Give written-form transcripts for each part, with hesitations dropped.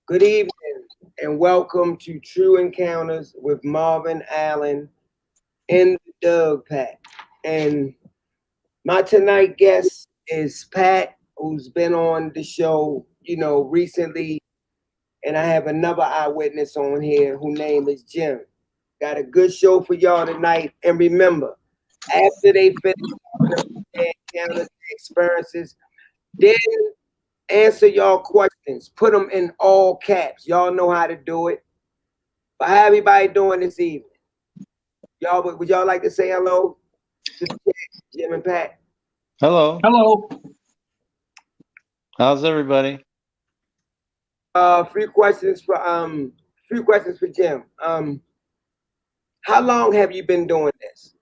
Good evening and welcome to True Encounters with Marvin Allen and the Doug Pack. And my tonight guest is Pat, who's been on the show, recently. And I have another eyewitness on here whose name is Jim. Got a good show for y'all tonight. And remember, after they finish their encounters, their experiences, then answer y'all questions. Put them in all caps. Y'all know how to do it. But how everybody doing this evening? Y'all would y'all like to say hello to Jim and Pat? Hello. Hello. How's everybody? Few questions for Jim. How long have you been doing this?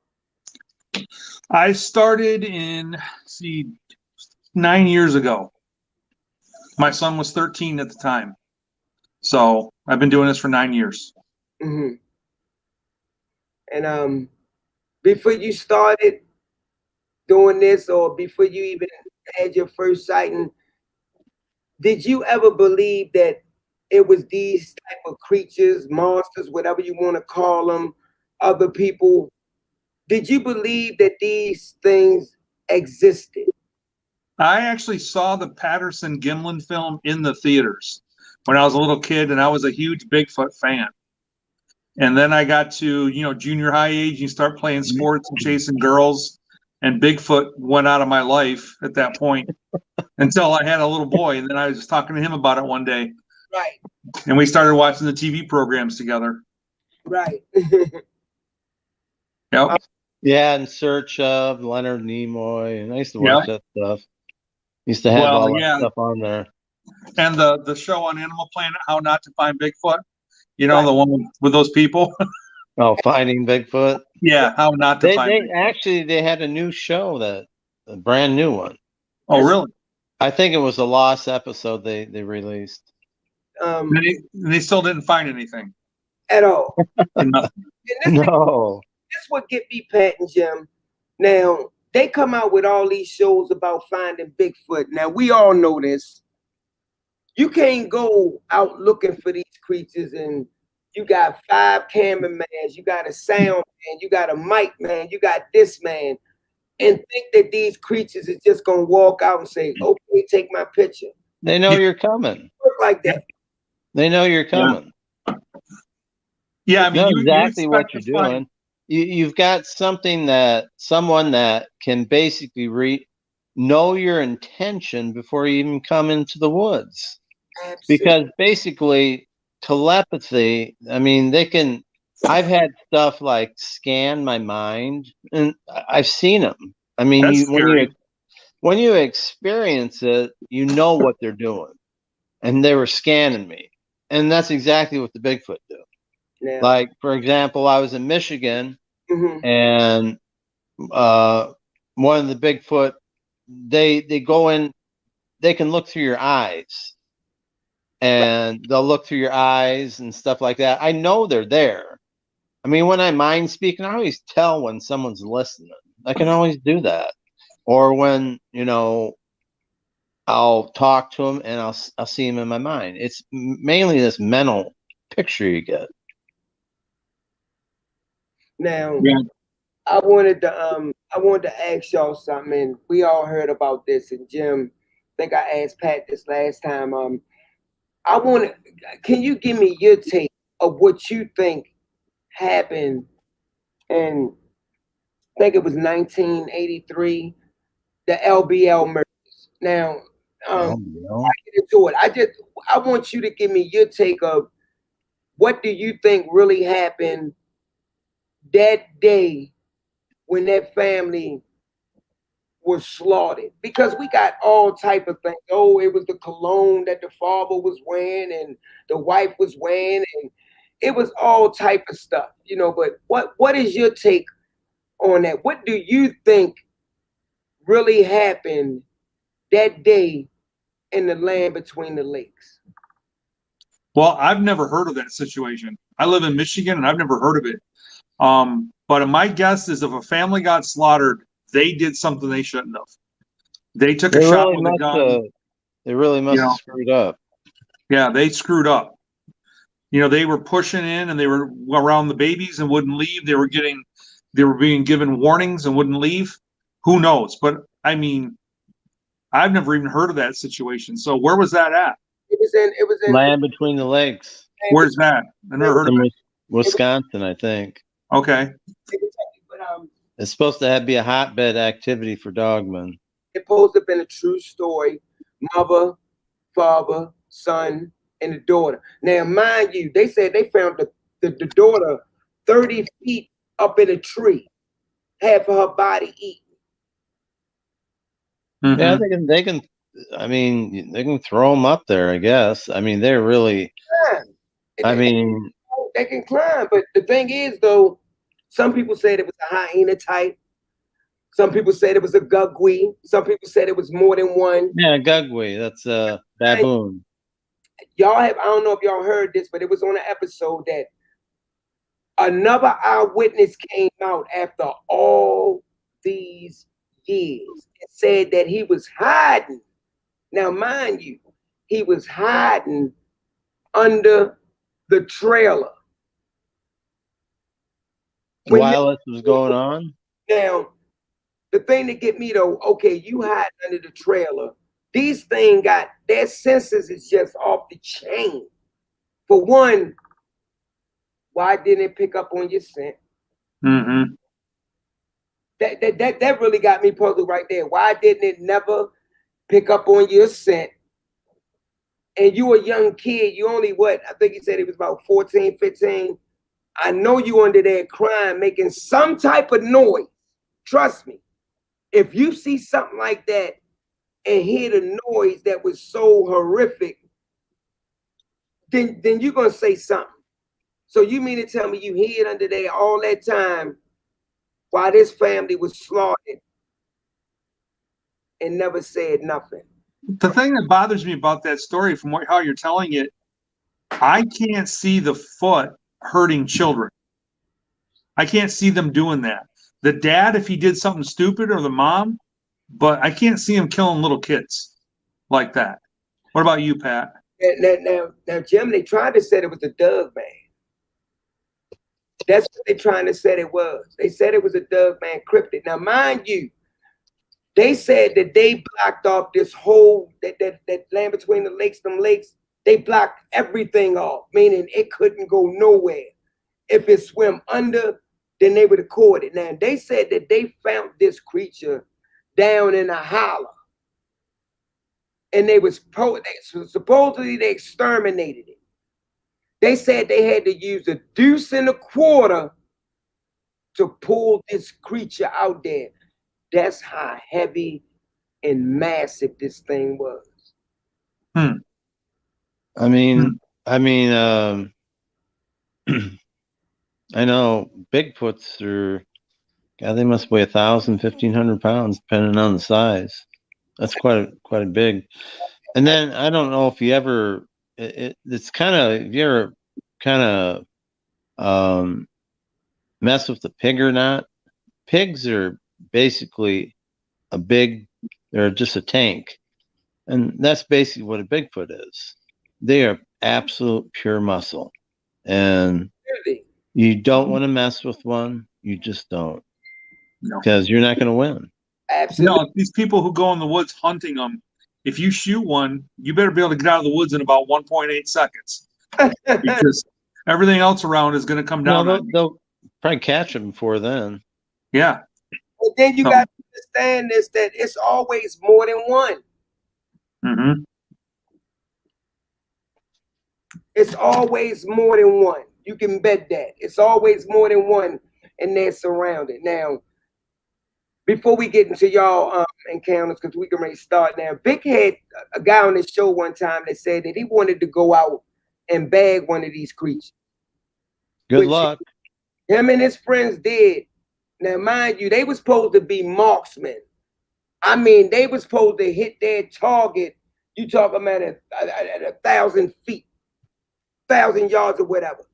I started 9 years ago. My son was 13 at the time. So I've been doing this for 9 years. Mm-hmm. And before you started doing this, or before you even had your first sighting, did you ever believe that it was these type of creatures, monsters, whatever you want to call them, other people? Did you believe that these things existed? I actually saw the Patterson Gimlin film in the theaters when I was a little kid, and I was a huge Bigfoot fan. And then I got to, junior high age, you start playing sports and chasing girls, and Bigfoot went out of my life at that point until I had a little boy. And then I was just talking to him about it one day. Right. And we started watching the TV programs together. Right. Yep. Yeah, In Search of Leonard Nimoy, and I used to watch that stuff. Used to have all that stuff on there. And the show on Animal Planet, How Not to Find Bigfoot, Right. the one with those people. Oh, Finding Bigfoot. Yeah, How Not to Find Bigfoot. Actually, they had a new show, a brand new one. Oh, really? I think it was the lost episode they released. They still didn't find anything at all. No. That's what get me, Pat and Jim. Now, they come out with all these shows about finding Bigfoot. Now, we all know this. You can't go out looking for these creatures, and you got 5 cameramen, you got a sound man, you got a mic man, you got this man, and think that these creatures is just going to walk out and say, okay, take my picture. They know you're coming. Work like that. They know you're coming. Yeah, I mean, know exactly what you're doing. You've got someone that can basically know your intention before you even come into the woods. Absolutely. Because basically telepathy, I mean, I've had stuff like scan my mind, and I've seen them. I mean, when you experience it, you know what they're doing. And they were scanning me. And that's exactly what the Bigfoot do. Yeah. Like, for example, I was in Michigan, and one of the Bigfoot, they go in, they can look through your eyes, and they'll look through your eyes and stuff like that. I know they're there. I mean, when I mind speak, I always tell when someone's listening. I can always do that. Or when, I'll talk to them and I'll see them in my mind. It's mainly this mental picture you get. Now, I wanted to ask y'all something, and we all heard about this. And Jim, I think I asked Pat this last time. Can you give me your take of what you think happened? And I think it was 1983, the LBL murders. Now, I get into it. I want you to give me your take of what do you think really happened that day when that family was slaughtered? Because we got all type of things. Oh, it was the cologne that the father was wearing and the wife was wearing, and it was all type of stuff, But what is your take on that? What do you think really happened that day in the land between the lakes? Well, I've never heard of that situation. I live in Michigan, and I've never heard of it. But my guess is if a family got slaughtered, they did something they shouldn't have. They took a shot with a gun. They really must have screwed up. Yeah, they screwed up. They were pushing in and they were around the babies and wouldn't leave. They were being given warnings and wouldn't leave. Who knows? But I mean, I've never even heard of that situation. So where was that at? It was in Land between the lakes. Where's that? I never heard of it. Wisconsin, I think. Okay. but It's supposed to be a hotbed activity for dogmen. it's supposed to have been a true story. Mother, father, son, and the daughter. Now, mind you, they said they found the daughter 30 feet up in a tree, half of her body eaten. Mm-hmm. Yeah, they can. I mean, they can throw them up there. I guess. I mean, they're really. I mean, they can climb, but the thing is, though, some people said it was a hyena type. Some people said it was a gugwe. Some people said it was more than one. Yeah, gugwe. That's a baboon. I don't know if y'all heard this, but it was on an episode that another eyewitness came out after all these years and said that he was hiding. Now, mind you, he was hiding under the trailer. While this was going on? Now, the thing that get me though, okay, you hide under the trailer. These things got their senses is just off the chain. For one, why didn't it pick up on your scent? Mm-hmm. That really got me puzzled right there. Why didn't it never pick up on your scent? And you a young kid, you only what? I think he said he was about 14, 15. I know you under there crying, making some type of noise. Trust me. If you see something like that and hear the noise that was so horrific, then you're gonna say something. So you mean to tell me you hid under there all that time while this family was slaughtered and never said nothing? The thing that bothers me about that story, from how you're telling it, I can't see the foot hurting children. I can't see them doing that. The dad, if he did something stupid, or the mom, but I can't see him killing little kids like that. What about you, Pat? Now, Jim, they tried to say it was a Doug man. That's what they trying to say it was. They said it was a Doug man cryptid. Now, mind you, they said that they blocked off this whole that land between the lakes, them lakes. They blocked everything off, meaning it couldn't go nowhere. If it swim under, then they would have caught it. Now, they said that they found this creature down in a holler. And supposedly they exterminated it. They said they had to use a deuce and a quarter to pull this creature out there. That's how heavy and massive this thing was. I mean, I know Bigfoots are, God, they must weigh 1,000, 1,500 pounds, depending on the size. That's quite a big. And then I don't know if you ever, it's kind of, if you ever kind of mess with the pig or not. Pigs are basically they're just a tank. And that's basically what a Bigfoot is. They are absolute pure muscle. And you don't want to mess with one. You just don't. Because you're not going to win. Absolutely. No, these people who go in the woods hunting them, if you shoot one, you better be able to get out of the woods in about 1.8 seconds. Because everything else around is going to come down. No, they'll probably catch them before then. Yeah. But then you got to understand this, that it's always more than one. Mm-hmm. It's always more than one. You can bet that. It's always more than one, and they're surrounded. Now, before we get into y'all encounters, because we can ready to start now, Vic had a guy on his show one time that said that he wanted to go out and bag one of these creatures. Good luck. Him and his friends did. Now, mind you, they were supposed to be marksmen. I mean, they were supposed to hit their target. You talking about at 1,000 feet, 1,000 yards or whatever.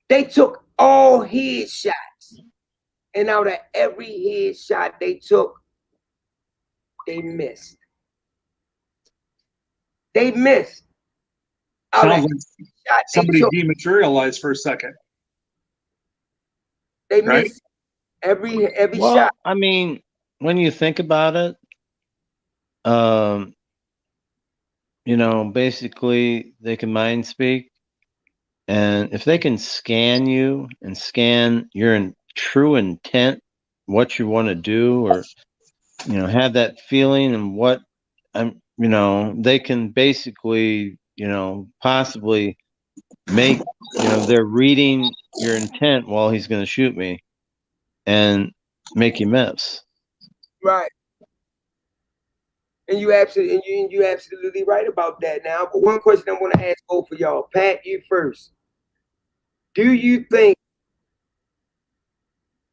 They took all headshots. And out of every headshot they took, they missed. They missed. All Sounds right. like Shot, they somebody took, dematerialized for a second, they right? missed every Well, shot. I mean, when you think about it, um, basically they can mind speak, and if they can scan you and scan your true intent, what you want to do, or have that feeling and what they can basically, possibly make, they're reading your intent while he's going to shoot me and make you miss. Right. And you absolutely right about that. Now, but one question I want to ask both of y'all. Pat, you first. Do you think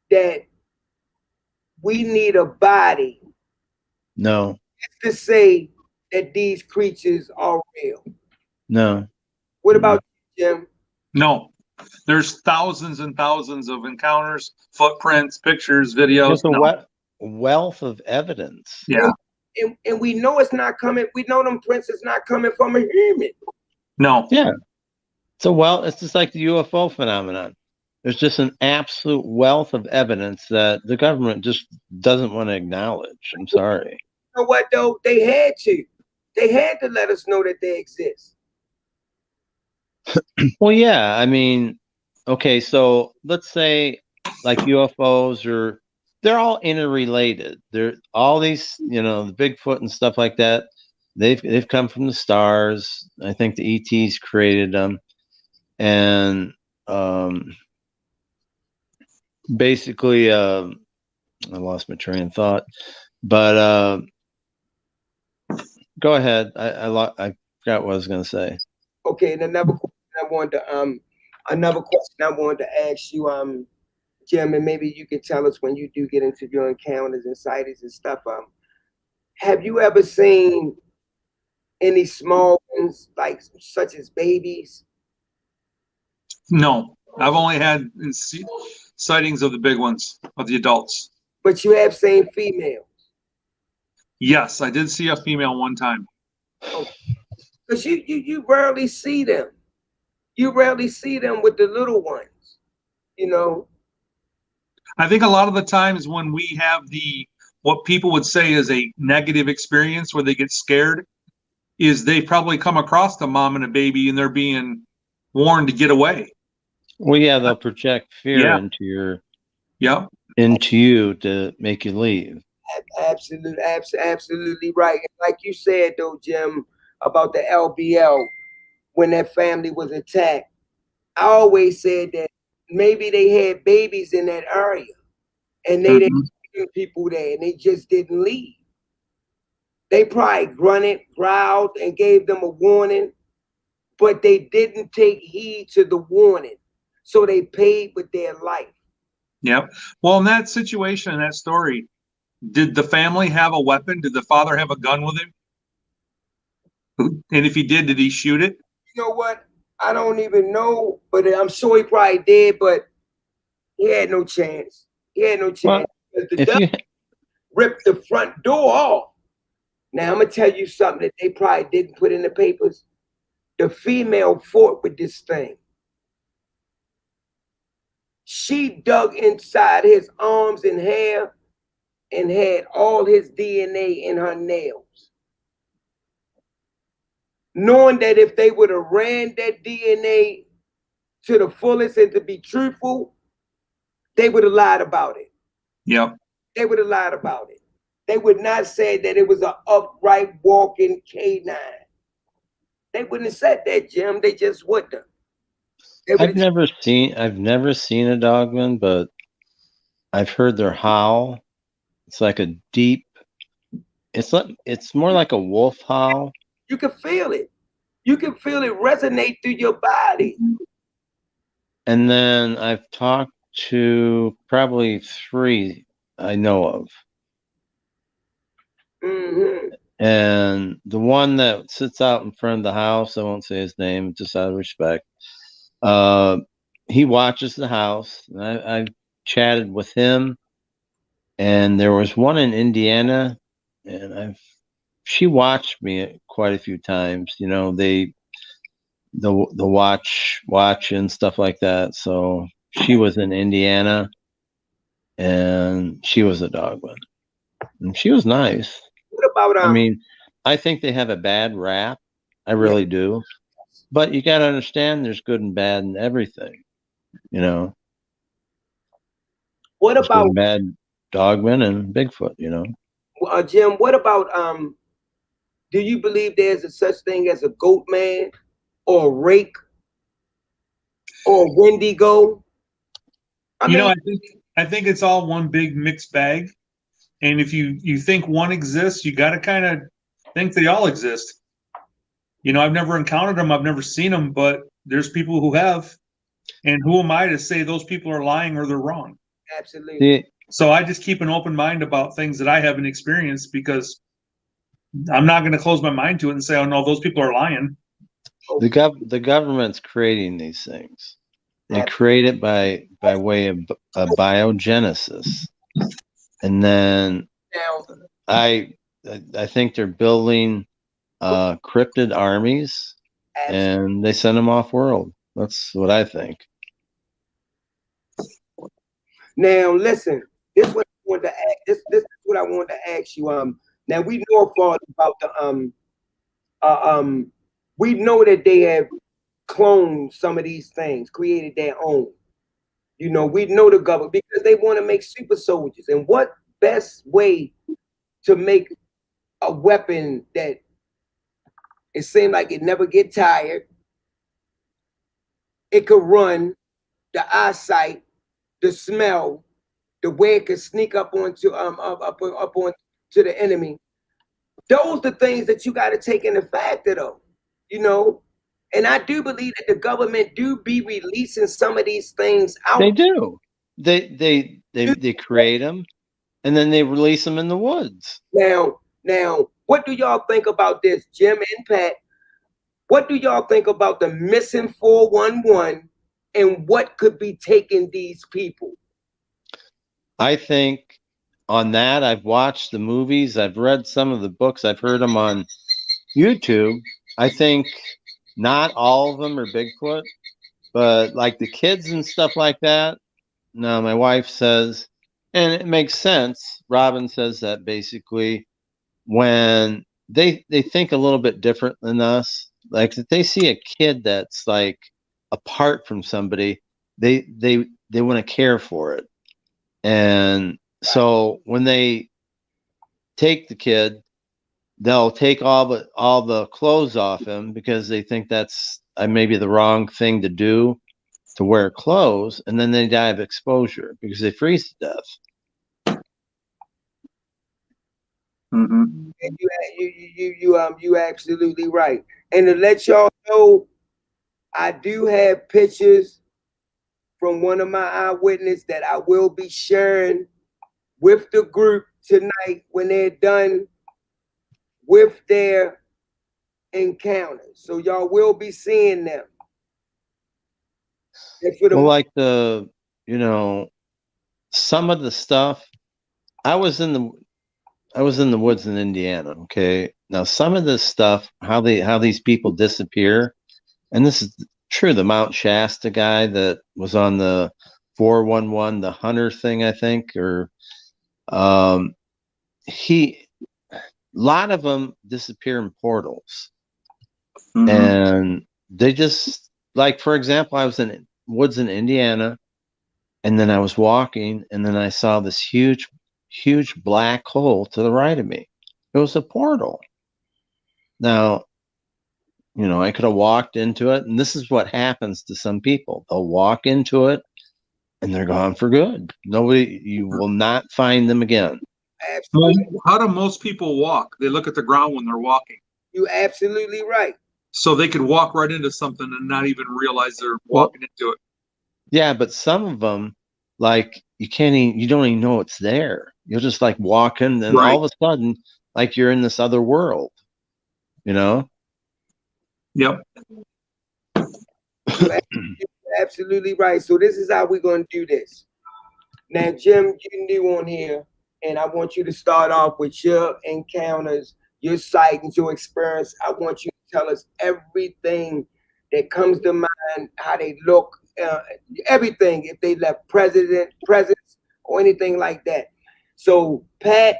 that we need a body No, to say that these creatures are real? no. What about you, Jim? No, there's thousands and thousands of encounters, footprints, pictures, videos. There's a No, wealth of evidence. yeah, And we know it's not coming. We know them prints is not coming from a human. no. Yeah. So, it's just like the UFO phenomenon. There's just an absolute wealth of evidence that the government just doesn't want to acknowledge. I'm sorry. You know what though? They had to. They had to let us know that they exist. Well, yeah. I mean, okay, so let's say like UFOs they're all interrelated. They're all these, the Bigfoot and stuff like that. They've come from the stars. I think the ETs created them, and basically, I lost my train of thought. But go ahead. I forgot what I was going to say. Okay, and another question I wanted to ask you, Jim, and maybe you can tell us when you do get into your encounters and sightings and stuff. Have you ever seen any small ones, like such as babies? No, I've only had sightings of the big ones, of the adults. But you have seen females. Yes, I did see a female one time. Because you rarely see them. You rarely see them with the little ones, you know. I think a lot of the times when we have what people would say is a negative experience where they get scared, is they probably come across a mom and a baby and they're being warned to get away. Well, yeah, they'll project fear Yeah. into you to make you leave. Absolutely right. And like you said though, Jim, about the LBL when that family was attacked, I always said that maybe they had babies in that area and they didn't bring people there and they just didn't leave. They probably grunted, growled, and gave them a warning, but they didn't take heed to the warning. So they paid with their life. Yep. Well, in that situation, in that story, did the family have a weapon? Did the father have a gun with him? And if he did he shoot it? You know what? I don't even know, but I'm sure he probably did, but he had no chance. He had no chance. Well, The dog ripped the front door off. Now, I'm going to tell you something that they probably didn't put in the papers. The female fought with this thing. She dug inside his arms and hair and had all his DNA in her nails. Knowing that if they would have ran that DNA to the fullest and to be truthful, they would have lied about it. Yep. They would have lied about it. They would not say that it was an upright walking canine. They wouldn't have said that, Jim. They just wouldn't have. I've never seen a dogman, but I've heard their howl. It's like a deep. It's more like a wolf howl. You can feel it. You can feel it resonate through your body. And then I've talked to probably 3 I know of. Mm-hmm. And the one that sits out in front of the house, I won't say his name, just out of respect. He watches the house. And I chatted with him, and there was one in Indiana, and she watched me quite a few times. the watch and stuff like that. So she was in Indiana, and she was a dogman, and she was nice. What about I mean, I think they have a bad rap. I really do. But you got to understand there's good and bad in everything, you know. what There's good about and bad dogmen and Bigfoot, you know. Jim? What about do you believe there's a such thing as a goat man or a rake or a Wendigo? I think it's all one big mixed bag. And if you think one exists, you got to kind of think they all exist. I've never encountered them, I've never seen them, but there's people who have. And who am I to say those people are lying or they're wrong? Absolutely. So I just keep an open mind about things that I haven't experienced, because I'm not going to close my mind to it and say, oh no, those people are lying. The government's creating these things. They create it by way of biogenesis, and then I think they're building cryptid armies, and they send them off world. That's what I think. Now listen, this is what I wanted to ask. This is what I wanted to ask you. Now we know about the we know that they have cloned some of these things, created their own. We know the government, because they want to make super soldiers. And what best way to make a weapon that it seems like it never get tired, it could run, the eyesight, the smell, the way it could sneak up onto up on to the enemy. Those the things that you got to take into factor, though. And I do believe that the government do be releasing some of these things out. They do. They create them, and then they release them in the woods. Now, what do y'all think about this, Jim and Pat? What do y'all think about the missing 411 and what could be taking these people? I think on that, I've watched the movies, I've read some of the books, I've heard them on YouTube. I think not all of them are Bigfoot, but like the kids and stuff like that. No, my wife says, and it makes sense. Robin says that basically when they think a little bit different than us. Like if they see a kid that's like apart from somebody, they want to care for it. And so when they take the kid, they'll take all the clothes off him because they think that's maybe the wrong thing to do, to wear clothes, and then they die of exposure because they freeze to death. Mm-hmm. And you absolutely right. And to let y'all know, I do have pictures from one of my eyewitnesses that I will be sharing with the group tonight when they're done with their encounters. So y'all will be seeing them. Well, like some of the stuff, I was in the woods in Indiana. Okay. Now some of this stuff, how these people disappear, and this is true. The Mount Shasta guy that was on the 411, the hunter thing, I think, or a lot of them disappear in portals. Mm-hmm. And they just, like, for example, I was in woods in Indiana, and then I was walking, and then I saw this huge black hole to the right of me. It was a portal. Now, I could have walked into it, and this is what happens to some people. They'll walk into it, and they're gone for good. You will not find them again. Absolutely. How do most people walk? They look at the ground when they're walking. You're absolutely right. So they could walk right into something and not even realize they're walking into it. Yeah, but some of them, like, you don't even know it's there. You'll just like walk in, and all of a sudden, like you're in this other world, Yep. You're absolutely right. So this is how we're going to do this. Now, Jim, you're new on here, and I want you to start off with your encounters, your sightings, your experience. I want you to tell us everything that comes to mind, how they look, everything, if they left presents or anything like that. So Pat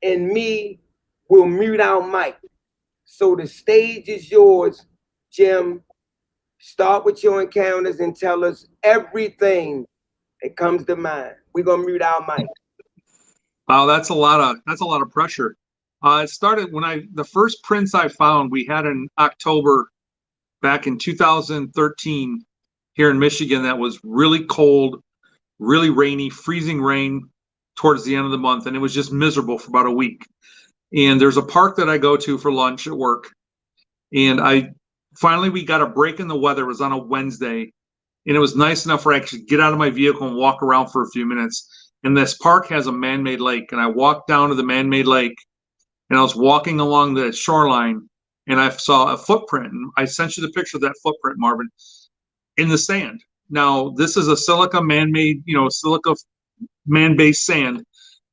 and me will mute our mic. So the stage is yours, Jim. Start with your encounters and tell us everything that comes to mind. We're gonna mute our mic. Wow, that's a lot of pressure. It started when the first prints I found we had in October back in 2013 here in Michigan. That was really cold, really rainy, freezing rain towards the end of the month, and it was just miserable for about a week. And there's a park that I go to for lunch at work, and we got a break in the weather. It was on a Wednesday, and it was nice enough where I could get out of my vehicle and walk around for a few minutes. And this park has a man-made lake, and I walked down to the man-made lake, and I was walking along the shoreline, and I saw a footprint. And I sent you the picture of that footprint, Marvin, in the sand. Now, this is a silica man-made, silica man-based sand,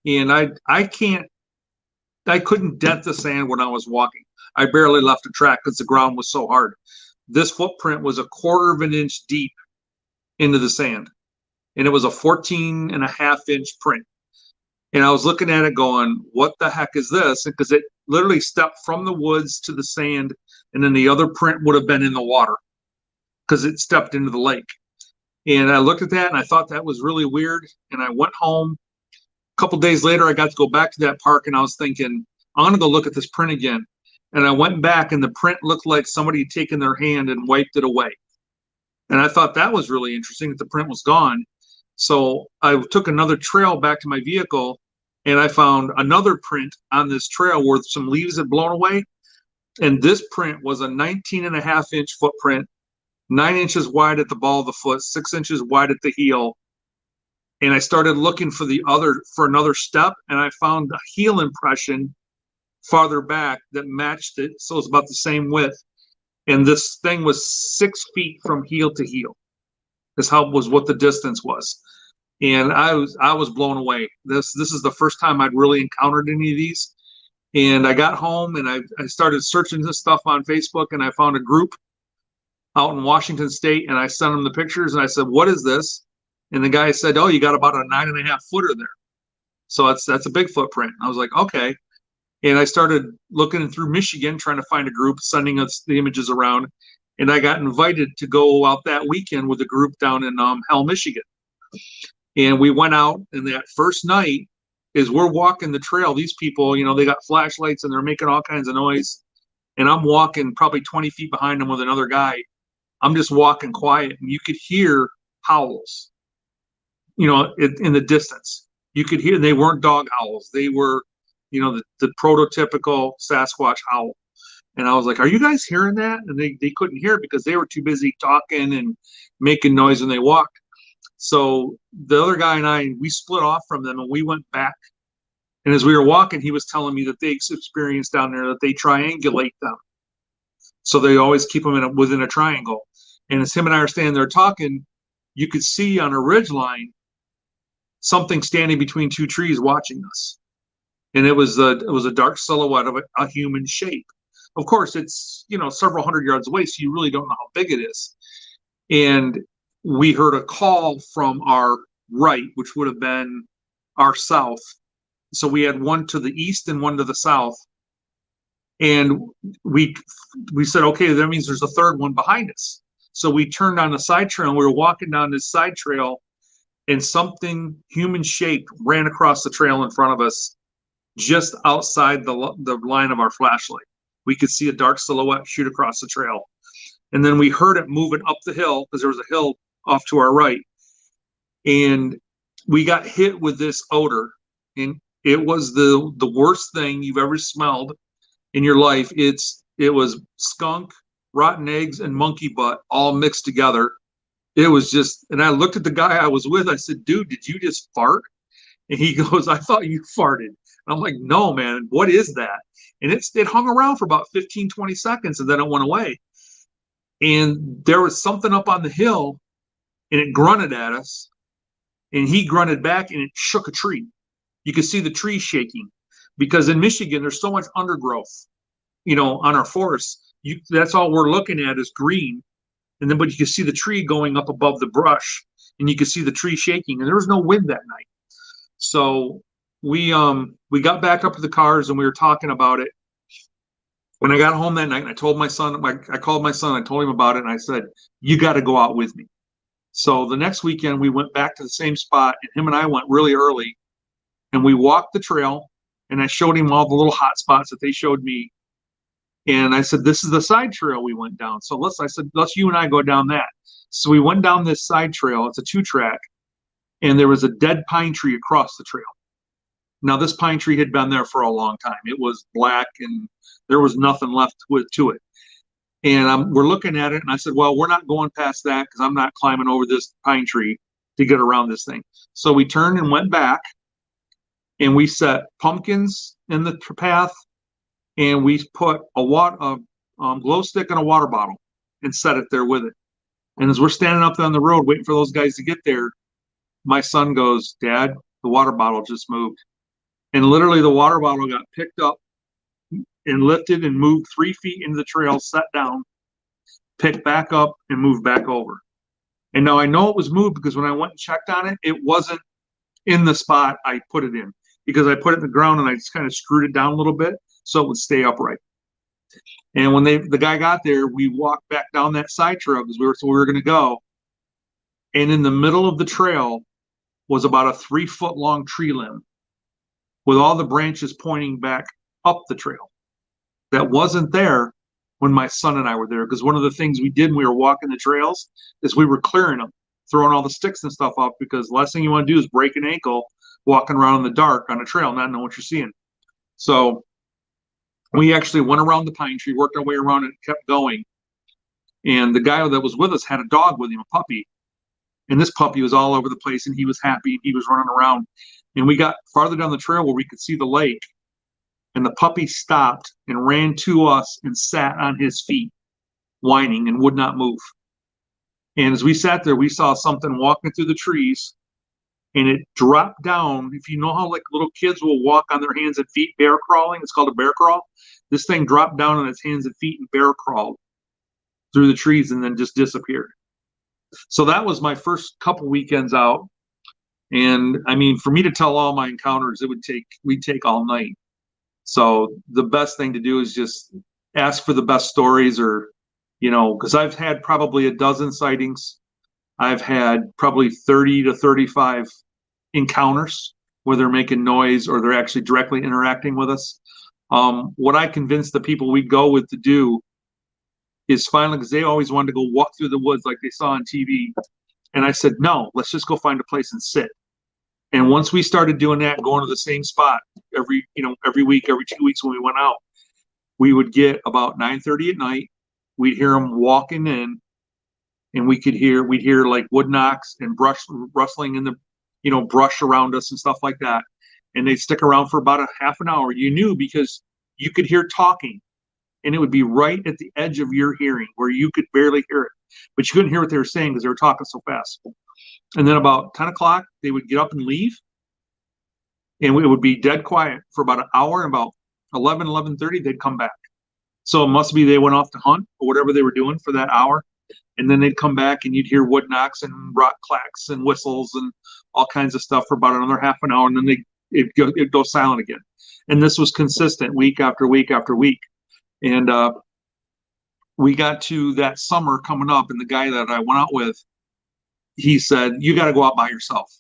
and I couldn't dent the sand when I was walking. I barely left a track because the ground was so hard. This footprint was a quarter of an inch deep into the sand, and it was a 14.5-inch print. And I was looking at it going, what the heck is this? Because it literally stepped from the woods to the sand, and then the other print would have been in the water because it stepped into the lake. And I looked at that, and I thought that was really weird. And I went home. A couple days later, I got to go back to that park, and I was thinking, I'm going to go look at this print again. And I went back, and the print looked like somebody had taken their hand and wiped it away. And I thought that was really interesting that the print was gone. So I took another trail back to my vehicle, and I found another print on this trail where some leaves had blown away. And this print was a 19.5-inch footprint, 9 inches wide at the ball of the foot, 6 inches wide at the heel. And I started looking for another step, and I found a heel impression farther back that matched it. So it's about the same width. And this thing was 6 feet from heel to heel. This was what the distance was. And I was blown away. This is the first time I'd really encountered any of these. And I got home, and I started searching this stuff on Facebook, and I found a group out in Washington State, and I sent them the pictures, and I said, what is this? And the guy said, oh, you got about a 9.5-footer there. So that's a big footprint. I was like, okay. And I started looking through Michigan, trying to find a group, sending us the images around. And I got invited to go out that weekend with a group down in Hell, Michigan. And we went out, and that first night, as we're walking the trail, these people, they got flashlights, and they're making all kinds of noise. And I'm walking probably 20 feet behind them with another guy. I'm just walking quiet, and you could hear howls, in the distance. You could hear, they weren't dog howls. They were, the prototypical Sasquatch howl. And I was like, are you guys hearing that? And they couldn't hear it because they were too busy talking and making noise when they walked. So the other guy and I, we split off from them, and we went back. And as we were walking, he was telling me that they experienced down there that they triangulate them. So they always keep them within a triangle. And as him and I are standing there talking, you could see on a ridge line something standing between two trees watching us. And it was a dark silhouette of a human shape. Of course, it's several hundred yards away, so you really don't know how big it is. And we heard a call from our right, which would have been our south. So we had one to the east and one to the south. And we said, okay, that means there's a third one behind us. So we turned on the side trail, and we were walking down this side trail, and something human shaped ran across the trail in front of us, just outside the line of our flashlight. We could see a dark silhouette shoot across the trail. And then we heard it moving up the hill, because there was a hill off to our right. And we got hit with this odor, and it was the worst thing you've ever smelled in your life. It was skunk, rotten eggs, and monkey butt all mixed together. It was just, and I looked at the guy I was with. I said, dude, did you just fart? And he goes, I thought you farted. And I'm like, no, man, what is that? And it hung around for about 15, 20 seconds, and then it went away. And there was something up on the hill, and it grunted at us, and he grunted back, and it shook a tree. You could see the tree shaking, because in Michigan, there's so much undergrowth, on our forests. That's all we're looking at is green. and then but you could see the tree going up above the brush, and you could see the tree shaking, and there was no wind that night. So we got back up to the cars and we were talking about it. When I got home that night, and I told my son, I called my son, I told him about it, and I said, "You got to go out with me." So the next weekend we went back to the same spot, and him and I went really early, and we walked the trail, and I showed him all the little hot spots that they showed me. And I said, "This is the side trail we went down. So let's you and I go down that." So we went down this side trail. It's a 2-track, and there was a dead pine tree across the trail. Now this pine tree had been there for a long time. It was black and there was nothing left to it. And we're looking at it, and I said, "Well, we're not going past that because I'm not climbing over this pine tree to get around this thing." So we turned and went back, and we set pumpkins in the path, and we put a glow stick and a water bottle and set it there with it. And as we're standing up on the road waiting for those guys to get there, my son goes, "Dad, the water bottle just moved." And literally the water bottle got picked up and lifted and moved 3 feet into the trail, set down, picked back up, and moved back over. And now I know it was moved because when I went and checked on it, it wasn't in the spot I put it in, because I put it in the ground and I just kind of screwed it down a little bit so it would stay upright. And when the guy got there, we walked back down that side trail because we were going to go. And in the middle of the trail was about a 3-foot long tree limb with all the branches pointing back up the trail. That wasn't there when my son and I were there, because one of the things we did when we were walking the trails is we were clearing them, throwing all the sticks and stuff up, because the last thing you want to do is break an ankle walking around in the dark on a trail, not knowing what you're seeing. So we actually went around the pine tree, worked our way around, and kept going. And the guy that was with us had a dog with him, a puppy. And this puppy was all over the place, and he was happy, and he was running around. And we got farther down the trail where we could see the lake, and the puppy stopped and ran to us and sat on his feet, whining, and would not move. And as we sat there, we saw something walking through the trees, and it dropped down. If you know how like little kids will walk on their hands and feet bear crawling, it's called a bear crawl. This thing dropped down on its hands and feet and bear crawled through the trees and then just disappeared. So that was my first couple weekends out. And I mean, for me to tell all my encounters, we'd take all night. So the best thing to do is just ask for the best stories, or, because I've had probably a dozen sightings. I've had probably 30 to 35 encounters where they're making noise or they're actually directly interacting with us. What I convinced the people we go with to do is finally, because they always wanted to go walk through the woods like they saw on TV. And I said, "No, let's just go find a place and sit." And once we started doing that, going to the same spot every week, every 2 weeks when we went out, we would get about 9:30 at night. We'd hear them walking in, and we'd hear like wood knocks and brush rustling in the, brush around us and stuff like that. And they'd stick around for about a half an hour. You knew because you could hear talking, and it would be right at the edge of your hearing where you could barely hear it, but you couldn't hear what they were saying because they were talking so fast. And then about 10 o'clock, they would get up and leave, and it would be dead quiet for about an hour. And about 11:30, they'd come back. So it must be they went off to hunt or whatever they were doing for that hour. And then they'd come back, and you'd hear wood knocks and rock clacks and whistles and all kinds of stuff for about another half an hour. And then it'd go silent again. And this was consistent week after week after week. And we got to that summer coming up, and the guy that I went out with, he said, "You got to go out by yourself.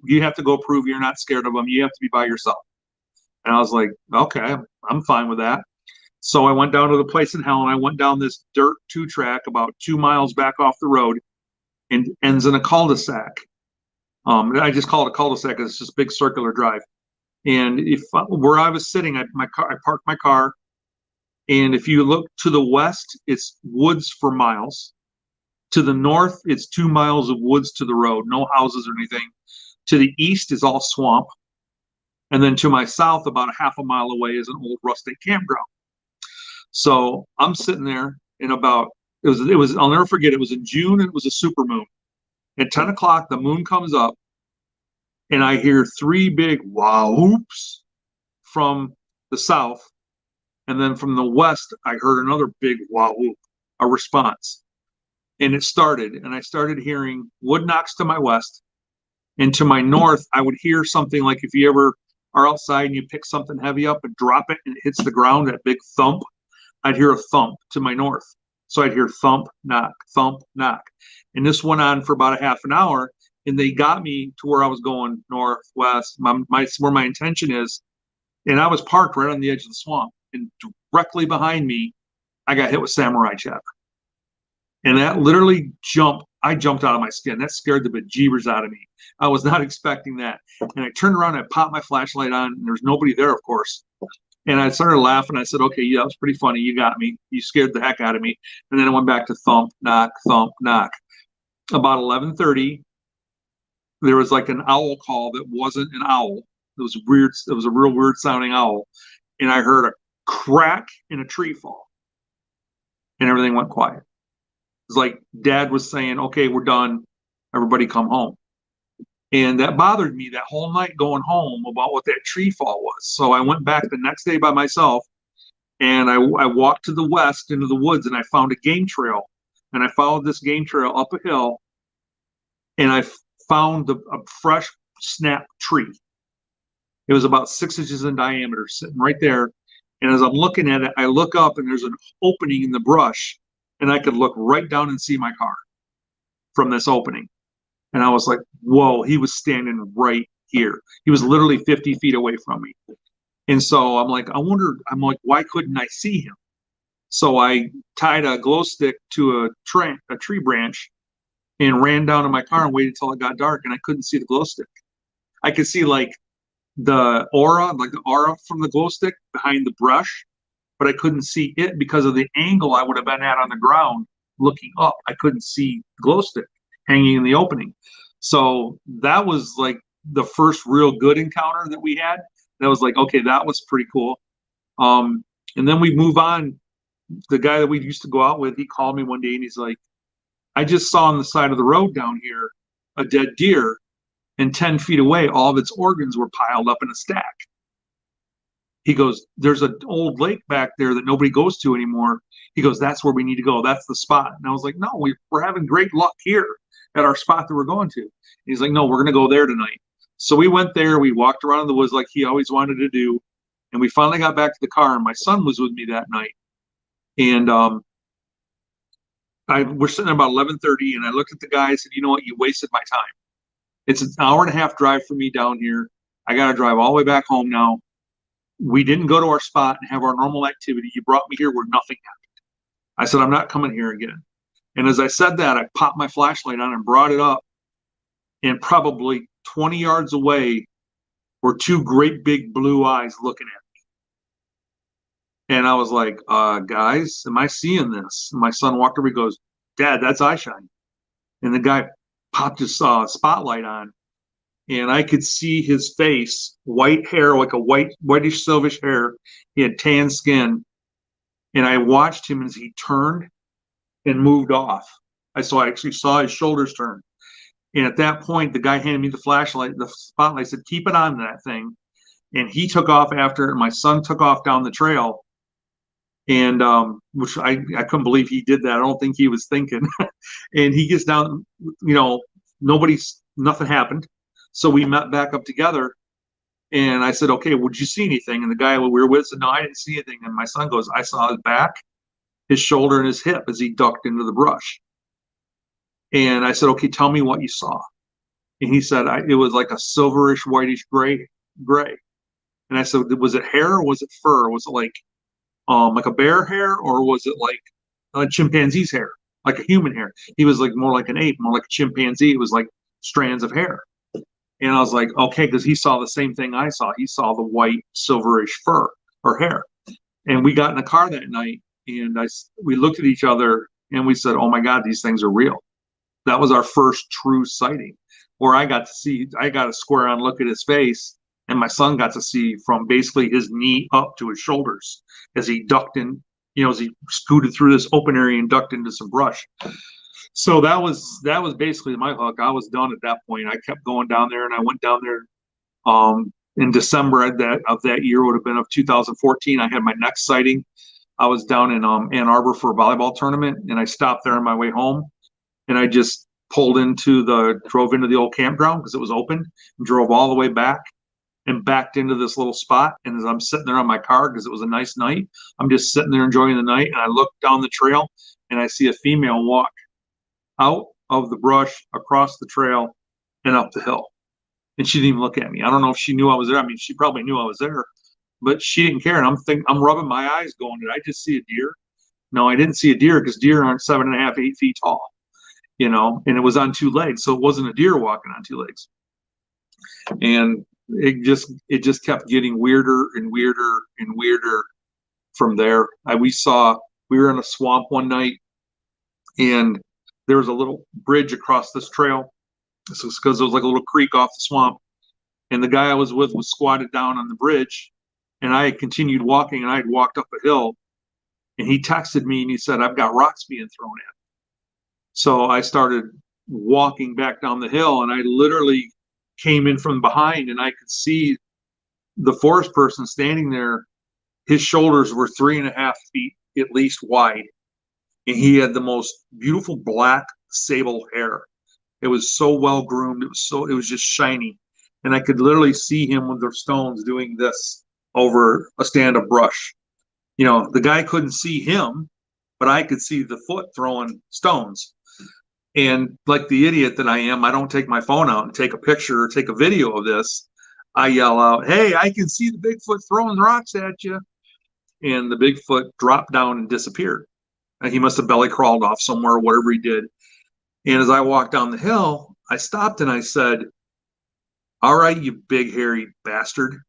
You have to go prove you're not scared of them. You have to be by yourself." And I was like, "Okay, I'm fine with that." So I went down to the place in hell, and I went down this dirt 2-track about 2 miles back off the road, and ends in a cul-de-sac. I just call it a cul-de-sac because it's just a big circular drive. And where I was sitting, I parked my car, and if you look to the west, it's woods for miles. To the north, it's 2 miles of woods to the road, no houses or anything. To the east is all swamp. And then to my south, about a half a mile away, is an old rustic campground. So I'm sitting there in it was, I'll never forget, it was in June, and it was a super moon. At 10 o'clock, the moon comes up, and I hear 3 big whoops from the south. And then from the west, I heard another big whoop, a response. and it started, and I started hearing wood knocks to my west, and to my north, I would hear something like if you ever are outside and you pick something heavy up and drop it and it hits the ground, that big thump, I'd hear a thump to my north. So I'd hear thump, knock, thump, knock. And this went on for about a half an hour, and they got me to where I was going northwest, where my intention is. And I was parked right on the edge of the swamp. And directly behind me, I got hit with samurai chatter. And that literally I jumped out of my skin. That scared the bejeebers out of me. I was not expecting that. And I turned around, and I popped my flashlight on, and there's nobody there, of course. And I started laughing. I said, okay, yeah, that was pretty funny. You got me. You scared the heck out of me. And then I went back to thump, knock, thump, knock. About 11:30, there was like an owl call that wasn't an owl. It was weird. It was a real weird sounding owl. And I heard a crack and a tree fall. And everything went quiet. It's like Dad was saying, okay, we're done. Everybody come home. And that bothered me that whole night going home about what that tree fall was. So I went back the next day by myself, and I walked to the west into the woods, and I found a game trail. And I followed this game trail up a hill, and I found a fresh snap tree. It was about 6 inches in diameter, sitting right there. And as I'm looking at it, I look up, and there's an opening in the brush, and I could look right down and see my car from this opening. And I was like, whoa, he was standing right here. He was literally 50 feet away from me. And so I'm like, why couldn't I see him? So I tied a glow stick to a tree branch and ran down to my car and waited till it got dark, and I couldn't see the glow stick. I could see like the aura from the glow stick behind the brush, but I couldn't see it because of the angle I would have been at on the ground looking up. I couldn't see the glow stick hanging in the opening. So that was like the first real good encounter that we had. That was like, okay, that was pretty cool. And then we move on. The guy that we used to go out with, he called me one day and he's like, I just saw on the side of the road down here a dead deer, and 10 feet away, all of its organs were piled up in a stack. He goes, there's an old lake back there that nobody goes to anymore. He goes, that's where we need to go. That's the spot. And I was like, no, we're having great luck here at our spot that we're going to. And he's like, no, we're going to go there tonight. So we went there. We walked around in the woods like he always wanted to do. And we finally got back to the car, and my son was with me that night. And we're sitting at about 11:30, and I looked at the guy and said, you know what? You wasted my time. It's an hour and a half drive for me down here. I got to drive all the way back home now. We didn't go to our spot and have our normal activity. You brought me here where nothing happened. I said, I'm not coming here again. And as I said that, I popped my flashlight on and brought it up. And probably 20 yards away were two great big blue eyes looking at me. And I was like, guys, am I seeing this? And my son walked over, he goes, Dad, that's eyeshine. And the guy popped his spotlight on, and I could see his face, white hair, like a whitish silverish hair. He had tan skin. And I watched him as he turned and moved off. I actually saw his shoulders turn. And at that point, the guy handed me the spotlight, said, keep it on that thing. And he took off after it, and my son took off down the trail. And which I couldn't believe he did that. I don't think he was thinking. And he gets down, nothing happened. So we met back up together, and I said, okay, would you see anything? And the guy we were with said, no, I didn't see anything. And my son goes, I saw his back, his shoulder, and his hip as he ducked into the brush. And I said, okay, tell me what you saw. And he said, it was like a silverish, whitish gray. And I said, was it hair or was it fur? Was it like a bear hair, or was it like a chimpanzee's hair, like a human hair? He was like more like an ape, more like a chimpanzee. It was like strands of hair. And I was like, okay, because he saw the same thing I saw. He saw the white silverish fur or hair. And we got in the car that night, and we looked at each other, and we said, oh my God, these things are real. That was our first true sighting, where I got a square on look at his face, and my son got to see from basically his knee up to his shoulders as he ducked in, as he scooted through this open area and ducked into some brush. So that was basically my hook. I was done at that point. I kept going down there, and I went down there in December of that year, would have been of 2014. I had my next sighting. I was down in Ann Arbor for a volleyball tournament, and I stopped there on my way home. and I just drove into the old campground because it was open, and drove all the way back and backed into this little spot. And as I'm sitting there on my car, because it was a nice night, I'm just sitting there enjoying the night, and I look down the trail and I see a female walk out of the brush, across the trail, and up the hill. And she didn't even look at me. I don't know if she knew I was there. I mean, she probably knew I was there, but she didn't care. And I'm rubbing my eyes going, did I just see a deer? No, I didn't see a deer, because deer aren't 7.5, 8 feet tall, and it was on 2 legs. So it wasn't a deer walking on 2 legs. And it just kept getting weirder and weirder and weirder from there. We were in a swamp one night, and there was a little bridge across this trail. This was because there was like a little creek off the swamp. And the guy I was with was squatted down on the bridge, and I had continued walking, and I had walked up a hill, and he texted me and he said, I've got rocks being thrown at me. So I started walking back down the hill, and I literally came in from behind, and I could see the forest person standing there. His shoulders were 3.5 feet at least wide, and he had the most beautiful black sable hair. It was so well groomed. It was just shiny, and I could literally see him with the stones doing this over a stand of brush. The guy couldn't see him, but I could see the foot throwing stones. And like the idiot that I am, I don't take my phone out and take a picture or take a video of this. I yell out, "Hey, I can see the Bigfoot throwing rocks at you." And the Bigfoot dropped down and disappeared. And he must have belly crawled off somewhere, whatever he did. And as I walked down the hill, I stopped and I said, "All right, you big hairy bastard."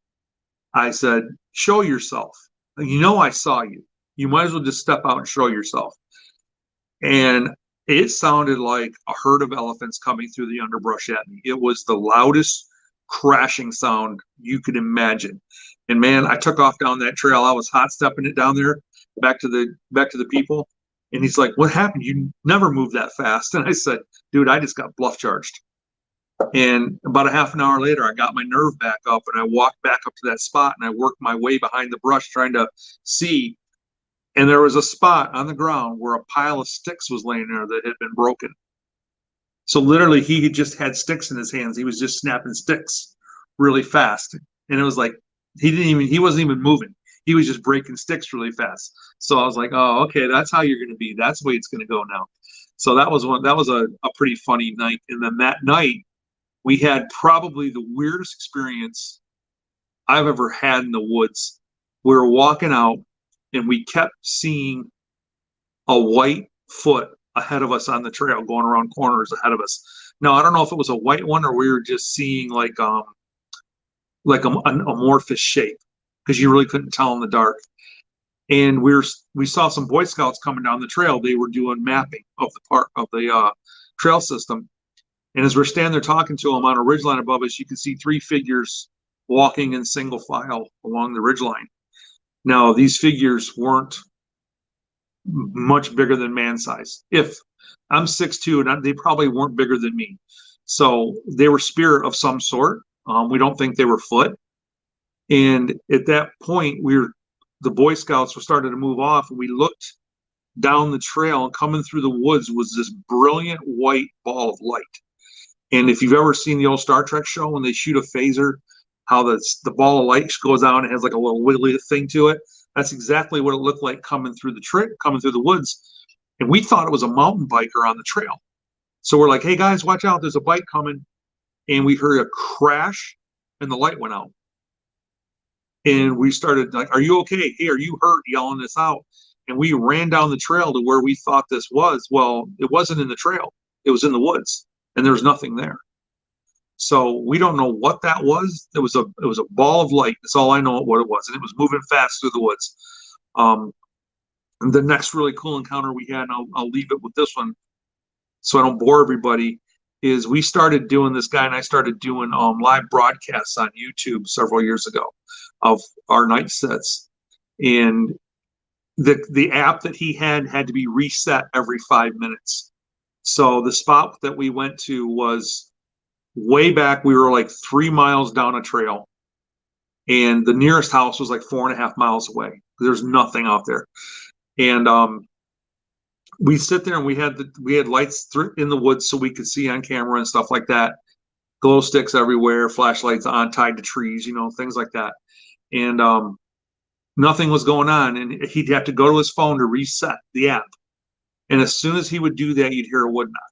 I said, "Show yourself. I saw you. You might as well just step out and show yourself." And it sounded like a herd of elephants coming through the underbrush at me. It was the loudest crashing sound you could imagine. And man, I took off down that trail. I was hot stepping it down there back to the people. And he's like, "What happened? You never moved that fast." And I said, "Dude, I just got bluff charged." And about a half an hour later, I got my nerve back up, and I walked back up to that spot, and I worked my way behind the brush trying to see. And there was a spot on the ground where a pile of sticks was laying there that had been broken. So literally, he had just had sticks in his hands. He was just snapping sticks really fast. And it was like, he wasn't even moving. He was just breaking sticks really fast. So I was like, oh, okay, that's how you're going to be. That's the way it's going to go now. So that was a pretty funny night. And then that night, we had probably the weirdest experience I've ever had in the woods. We were walking out, and we kept seeing a white foot ahead of us on the trail, going around corners ahead of us. Now, I don't know if it was a white one or we were just seeing like an amorphous shape, because you really couldn't tell in the dark. And we saw some Boy Scouts coming down the trail. They were doing mapping of the trail system. And as we're standing there talking to them, on a ridgeline above us, you can see 3 figures walking in single file along the ridgeline. Now, these figures weren't much bigger than man size. If I'm 6'2", and they probably weren't bigger than me. So they were spirit of some sort. We don't think they were foot. And at that point, the Boy Scouts were starting to move off, and we looked down the trail, and coming through the woods was this brilliant white ball of light. And if you've ever seen the old Star Trek show when they shoot a phaser, how the ball of light goes out and it has like a little wiggly thing to it, that's exactly what it looked like coming through the woods. And we thought it was a mountain biker on the trail. So we're like, "Hey guys, watch out, there's a bike coming." And we heard a crash, and the light went out. And we started like, "Are you okay? Hey, are you hurt?" yelling this out. And we ran down the trail to where we thought this was. Well, it wasn't in the trail. It was in the woods, and there was nothing there. So we don't know what that was. It was a ball of light. That's all I know what it was. And it was moving fast through the woods. And the next really cool encounter we had, and I'll leave it with this one so I don't bore everybody, is this guy and I started doing live broadcasts on YouTube several years ago of our night sets. And the app that he had to be reset every 5 minutes. So the spot that we went to was way back. We were like 3 miles down a trail, and the nearest house was like 4.5 miles away. There's nothing out there. And we sit there and we had lights in the woods so we could see on camera and stuff like that. Glow sticks everywhere, flashlights on, tied to trees, things like that. And nothing was going on. And he'd have to go to his phone to reset the app. And as soon as he would do that, you'd hear a wood knock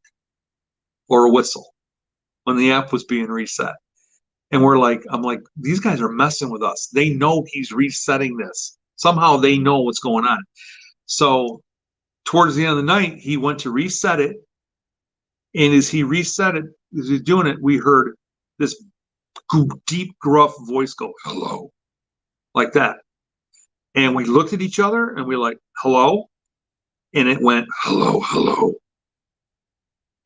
or a whistle when the app was being reset. And I'm like, these guys are messing with us. They know he's resetting this. Somehow they know what's going on. So towards the end of the night, he went to reset it. And as he reset it, as he's doing it, we heard this deep, gruff voice go, hello, like that. And we looked at each other and we were like, hello? And it went, hello, hello.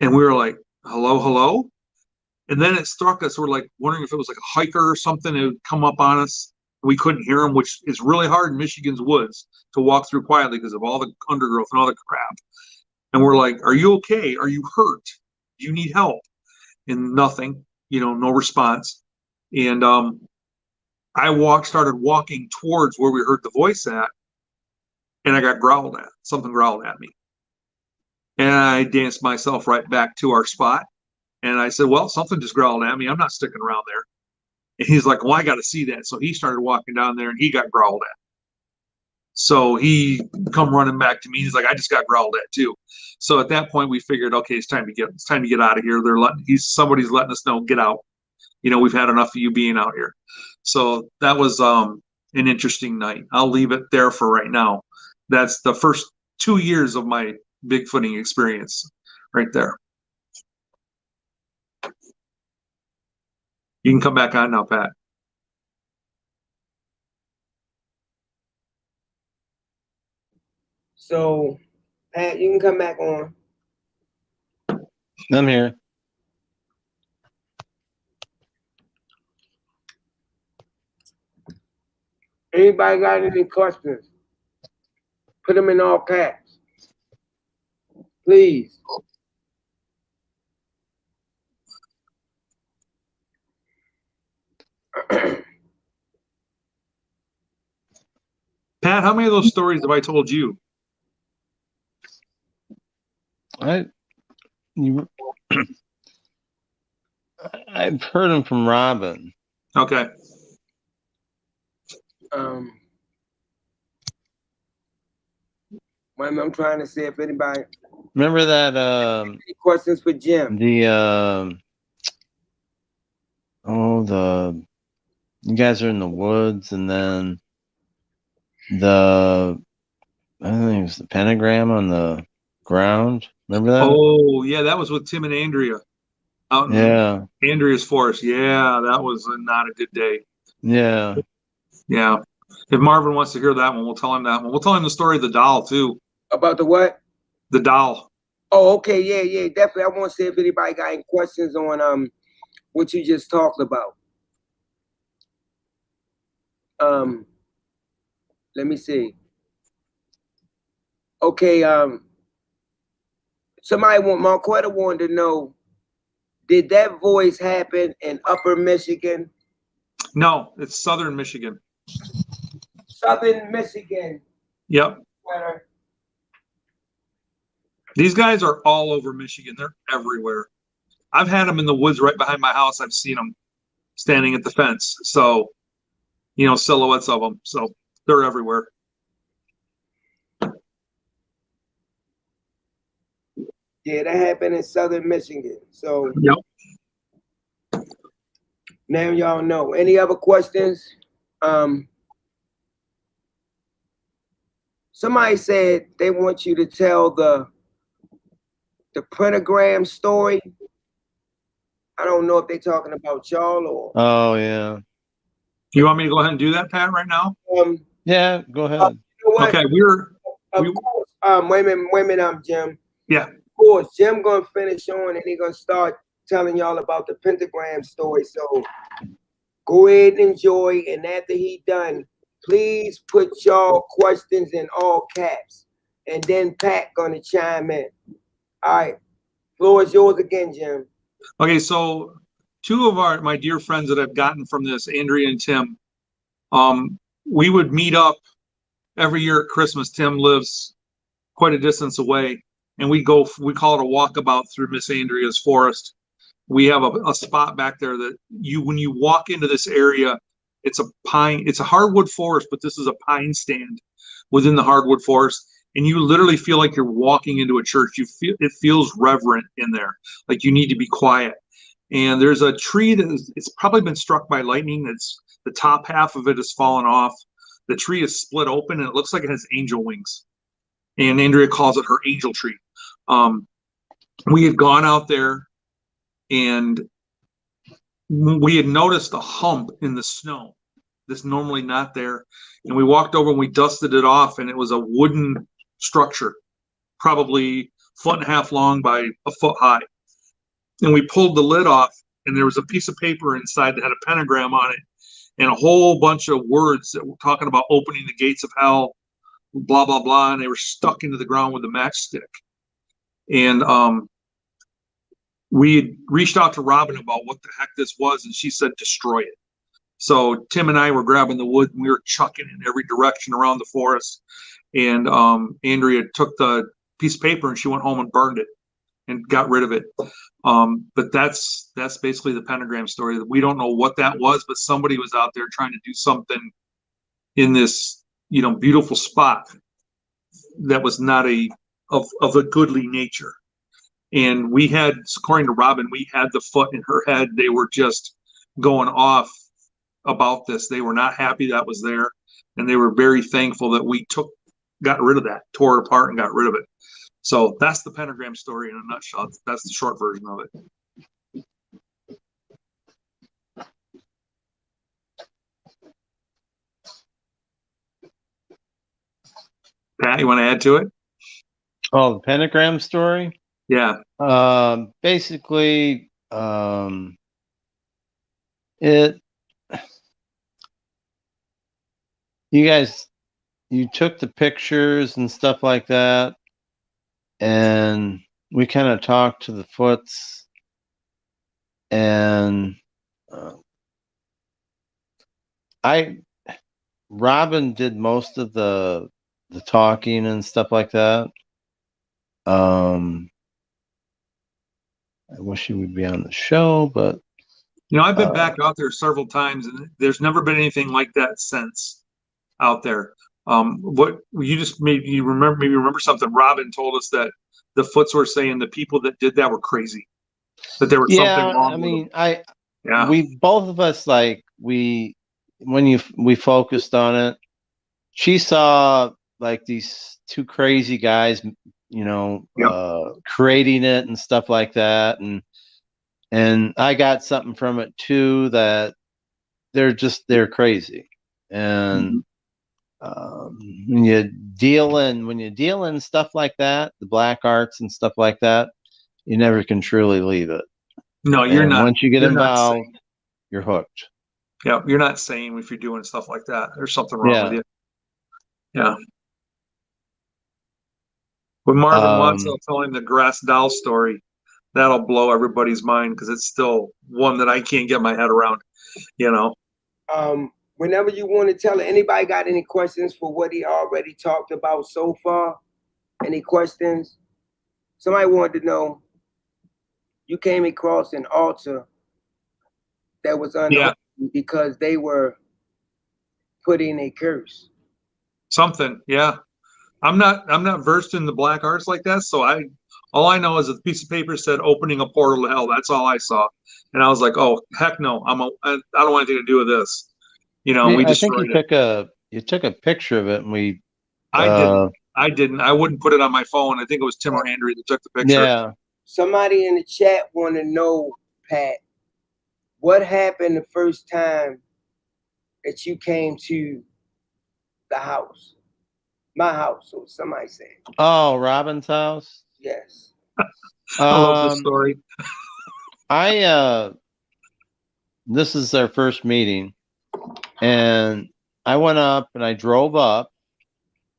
And we were like, hello, hello? And then it struck us. We're like wondering if it was like a hiker or something that would come up on us. We couldn't hear him, which is really hard in Michigan's woods to walk through quietly because of all the undergrowth and all the crap. And we're like, are you okay? Are you hurt? Do you need help? And nothing, no response. And I started walking towards where we heard the voice at, and I got growled at. Something growled at me. And I danced myself right back to our spot. And I said, well, something just growled at me. I'm not sticking around there. And he's like, well, I got to see that. So he started walking down there and he got growled at. So he come running back to me. He's like, I just got growled at too. So at that point we figured, okay, it's time to get out of here. Somebody's letting us know, get out. We've had enough of you being out here. So that was an interesting night. I'll leave it there for right now. That's the first 2 years of my Bigfooting experience right there. You can come back on now, Pat. So, Pat, you can come back on. I'm here. Anybody got any questions? Put them in all caps. Please. Pat, how many of those stories have I told you? I've heard them from Robin. Okay. I'm trying to see if anybody. Remember that? Any questions for Jim? You guys are in the woods, and then I think it was the pentagram on the ground. Remember that? Oh, yeah, that was with Tim and Andrea out in Andrea's forest. Yeah, that was not a good day. Yeah. Yeah. If Marvin wants to hear that one, we'll tell him that one. We'll tell him the story of the doll, too. About the what? The doll. Oh, okay. Yeah, definitely. I want to see if anybody got any questions on what you just talked about. Let me see. Okay, Marquetta wanted to know, did that voice happen in Upper Michigan? No, it's Southern Michigan. Southern Michigan. Yep. These guys are all over Michigan. They're everywhere. I've had them in the woods right behind my house. I've seen them standing at the fence. So, silhouettes of them. So they're everywhere. Yeah, that happened in Southern Michigan. So yep. Now y'all know. Any other questions? Somebody said they want you to tell the pentagram story. I don't know if they're talking about y'all or. Oh yeah. You want me to go ahead and do that, Pat, right now? Yeah, go ahead. You know what? Okay, of course. Wait a minute, Jim. Yeah. Of course, Jim gonna finish on and he's gonna start telling y'all about the pentagram story. So go ahead and enjoy. And after he done, please put y'all questions in all caps. And then Pat gonna chime in. All right. Floor is yours again, Jim. Okay, so two of my dear friends that I've gotten from this, Andrea and Tim, we would meet up every year at Christmas. Tim lives quite a distance away. and we call it a walkabout through Miss Andrea's forest. We have a spot back there that when you walk into this area, it's a hardwood forest, but this is a pine stand within the hardwood forest. And you literally feel like you're walking into a church. It feels reverent in there, like you need to be quiet. And there's a tree it's probably been struck by lightning. The top half of it has fallen off. The tree is split open and it looks like it has angel wings. And Andrea calls it her angel tree. We had gone out there and we had noticed a hump in the snow that's normally not there. And we walked over and we dusted it off, and it was a wooden structure, probably 1.5 feet long by 1 foot high. And we pulled the lid off, and there was a piece of paper inside that had a pentagram on it and a whole bunch of words that were talking about opening the gates of hell, blah, blah, blah. And they were stuck into the ground with a matchstick. And we had reached out to Robin about what the heck this was, and she said, destroy it. So Tim and I were grabbing the wood, and we were chucking in every direction around the forest. And Andrea took the piece of paper and she went home and burned it and got rid of it. But that's basically the pentagram story. We don't know what that was, but somebody was out there trying to do something in this, beautiful spot that was not of a goodly nature. And we had, according to Robin, we had the foot in her head. They were just going off about this. They were not happy that was there. And they were very thankful that we got rid of that, tore it apart and got rid of it. So that's the pentagram story in a nutshell. That's the short version of it. Pat, you want to add to it? Oh, the pentagram story? Yeah. Basically, you took the pictures and stuff like that, and we kind of talked to the Foots, and Robin did most of the talking and stuff like that. I wish he would be on the show, but I've been back out there several times, and there's never been anything like that since out there. What you just made you remember something. Robin told us that the Foots were saying the people that did that were crazy, that there was something wrong. I mean, with them. we both of us we focused on it. She saw like these two crazy guys, creating it and stuff like that, and I got something from it too, that they're crazy. And when you deal in stuff like that, the black arts and stuff like that, you never can truly leave it. No, you're not. Once you get involved, you're hooked. Yeah, you're not sane if you're doing stuff like that. There's something wrong with you. Yeah. When Marvin wants, I'll tell him the grass doll story. That'll blow everybody's mind because it's still one that I can't get my head around. Whenever you want to tell it, anybody got any questions for what he already talked about so far? Any questions? Somebody wanted to know, you came across an altar that was unholy because they were putting a curse. Something, yeah. I'm not versed in the black arts like that, so all I know is that the piece of paper said opening a portal to hell. That's all I saw, and I was like, oh heck no, I don't want anything to do with this. We destroyed it. You took a picture of it, and I didn't. I wouldn't put it on my phone. I think it was Tim or Andrew that took the picture. Yeah. Somebody in the chat want to know, Pat, what happened the first time that you came to the house? My house, or somebody said. Oh, Robin's house? Yes. I love the story. This is our first meeting, and I went up and I drove up,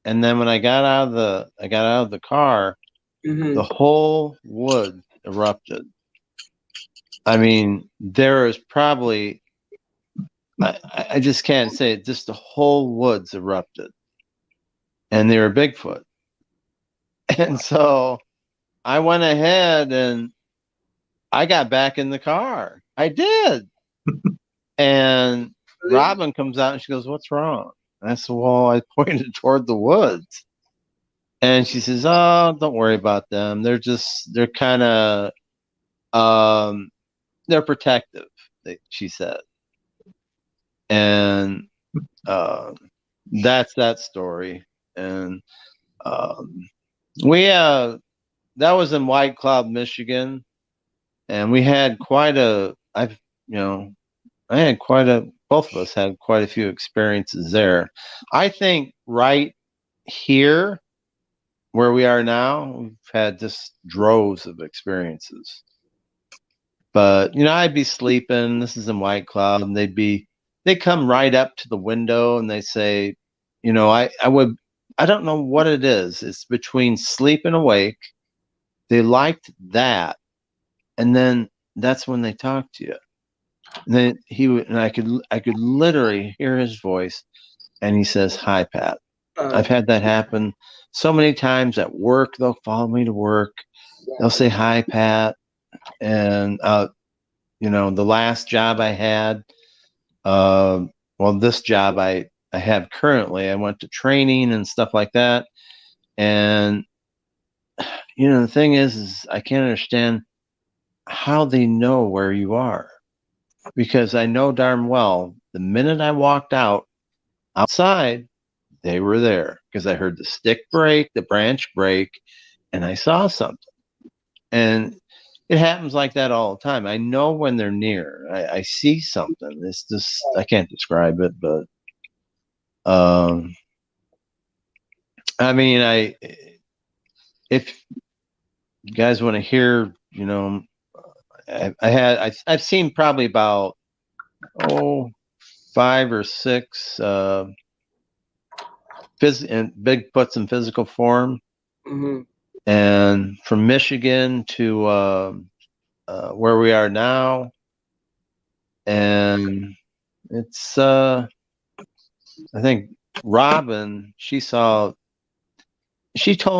and then when I got out of the car, the whole wood erupted. I mean, there is probably, I just can't say it, just the whole woods erupted. And they were Bigfoot. And so I went ahead and I got back in the car. I did. And Robin comes out and she goes, "What's wrong?" And I said, "Well, I pointed toward the woods." And she says, "Oh, don't worry about them. They're kind of, they're protective," she said. And that's that story. And we that was in White Cloud, Michigan, and we had quite a I've you know I had quite a both of us had quite a few experiences there. I think right here where we are now, we've had just droves of experiences. But I'd be sleeping. This is in White Cloud, and they come right up to the window and they say, I don't know what it is. It's between sleep and awake. They liked that, and then that's when they talk to you. And then I could literally hear his voice, and he says, "Hi, Pat." I've had that happen so many times at work. They'll follow me to work. They'll say, "Hi, Pat." And the last job I had, this job I have currently, I went to training and stuff like that. And the thing is I can't understand how they know where you are, because I know darn well the minute I walked outside, they were there, because I heard the stick break, the branch break, and I saw something. And it happens like that all the time. I know when they're near. I see something. It's just, I can't describe it, but I mean, if you guys want to hear, I've seen probably about 5 or 6 Bigfoots in physical form. Mm-hmm. And from Michigan to where we are now, and it's I think Robin, she told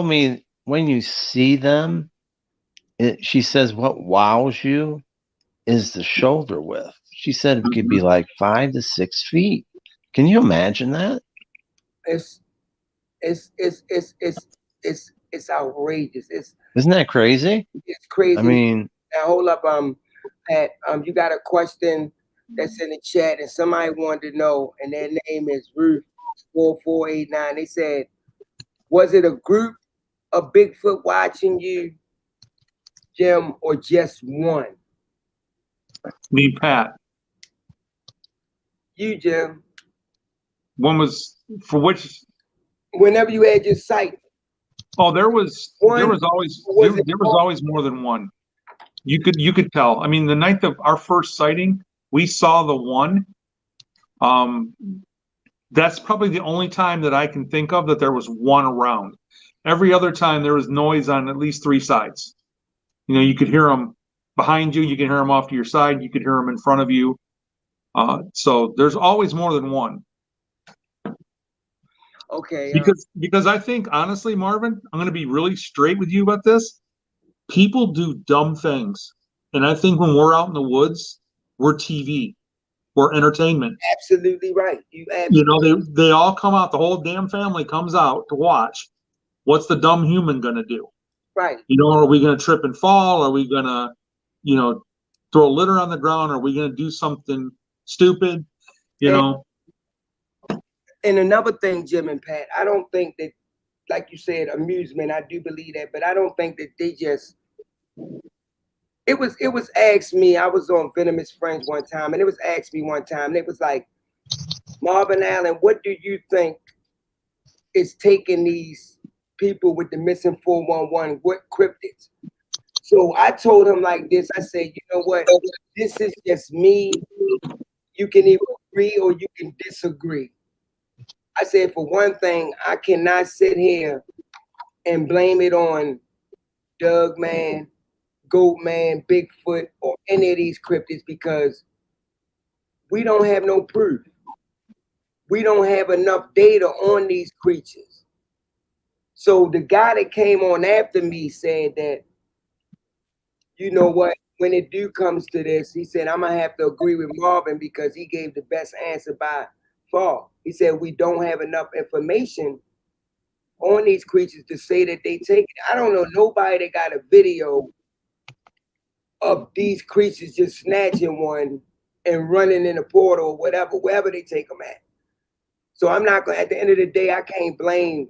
me when you see them, she says what wows you is the shoulder width. She said it could be like 5 to 6 feet. Can you imagine that? It's outrageous. Isn't that crazy? It's crazy. I mean, now hold up, Pat. You got a question that's in the chat, and somebody wanted to know, and their name is Ruth 4489. They said, was it a group of Bigfoot watching you, Jim, or just one? Me, Pat. You, Jim. One was for which? Whenever you had your sight. Oh, there was always more than one. You could tell. I mean, the night of our first sighting, we saw the one. That's probably the only time that I can think of that there was one around. Every other time there was noise on at least 3 sides. You could hear them behind you. You can hear them off to your side. You could hear them in front of you. So there's always more than one. Okay. Because I think, honestly, Marvin, I'm going to be really straight with you about this. People do dumb things. And I think when we're out in the woods, we're TV. We're entertainment. Absolutely right. They all come out. The whole damn family comes out to watch. What's the dumb human going to do? Right. Are we going to trip and fall? Are we going to, throw litter on the ground? Are we going to do something stupid? And another thing, Jim and Pat, I don't think that, like you said, amusement, I do believe that, but I don't think that they just, it was asked me, I was on Venomous Friends one time, and it was asked me one time, and it was like, Marvin Allen, what do you think is taking these people with the missing 411, what cryptids? So I told him like this, I said, you know what, this is just me. You can either agree or you can disagree. I said, for one thing, I cannot sit here and blame it on Doug Man, Goat Man, Bigfoot, or any of these cryptids, because we don't have no proof. We don't have enough data on these creatures. So the guy that came on after me said that you know what? When it do comes to this, he said, I'm gonna have to agree with Marvin because he gave the best answer by far. He said we don't have enough information on these creatures to say that they take it. I don't know nobody that got a video of these creatures just snatching one and running in a portal or whatever, wherever they take them at. So I'm not gonna. At the end of the day, I can't blame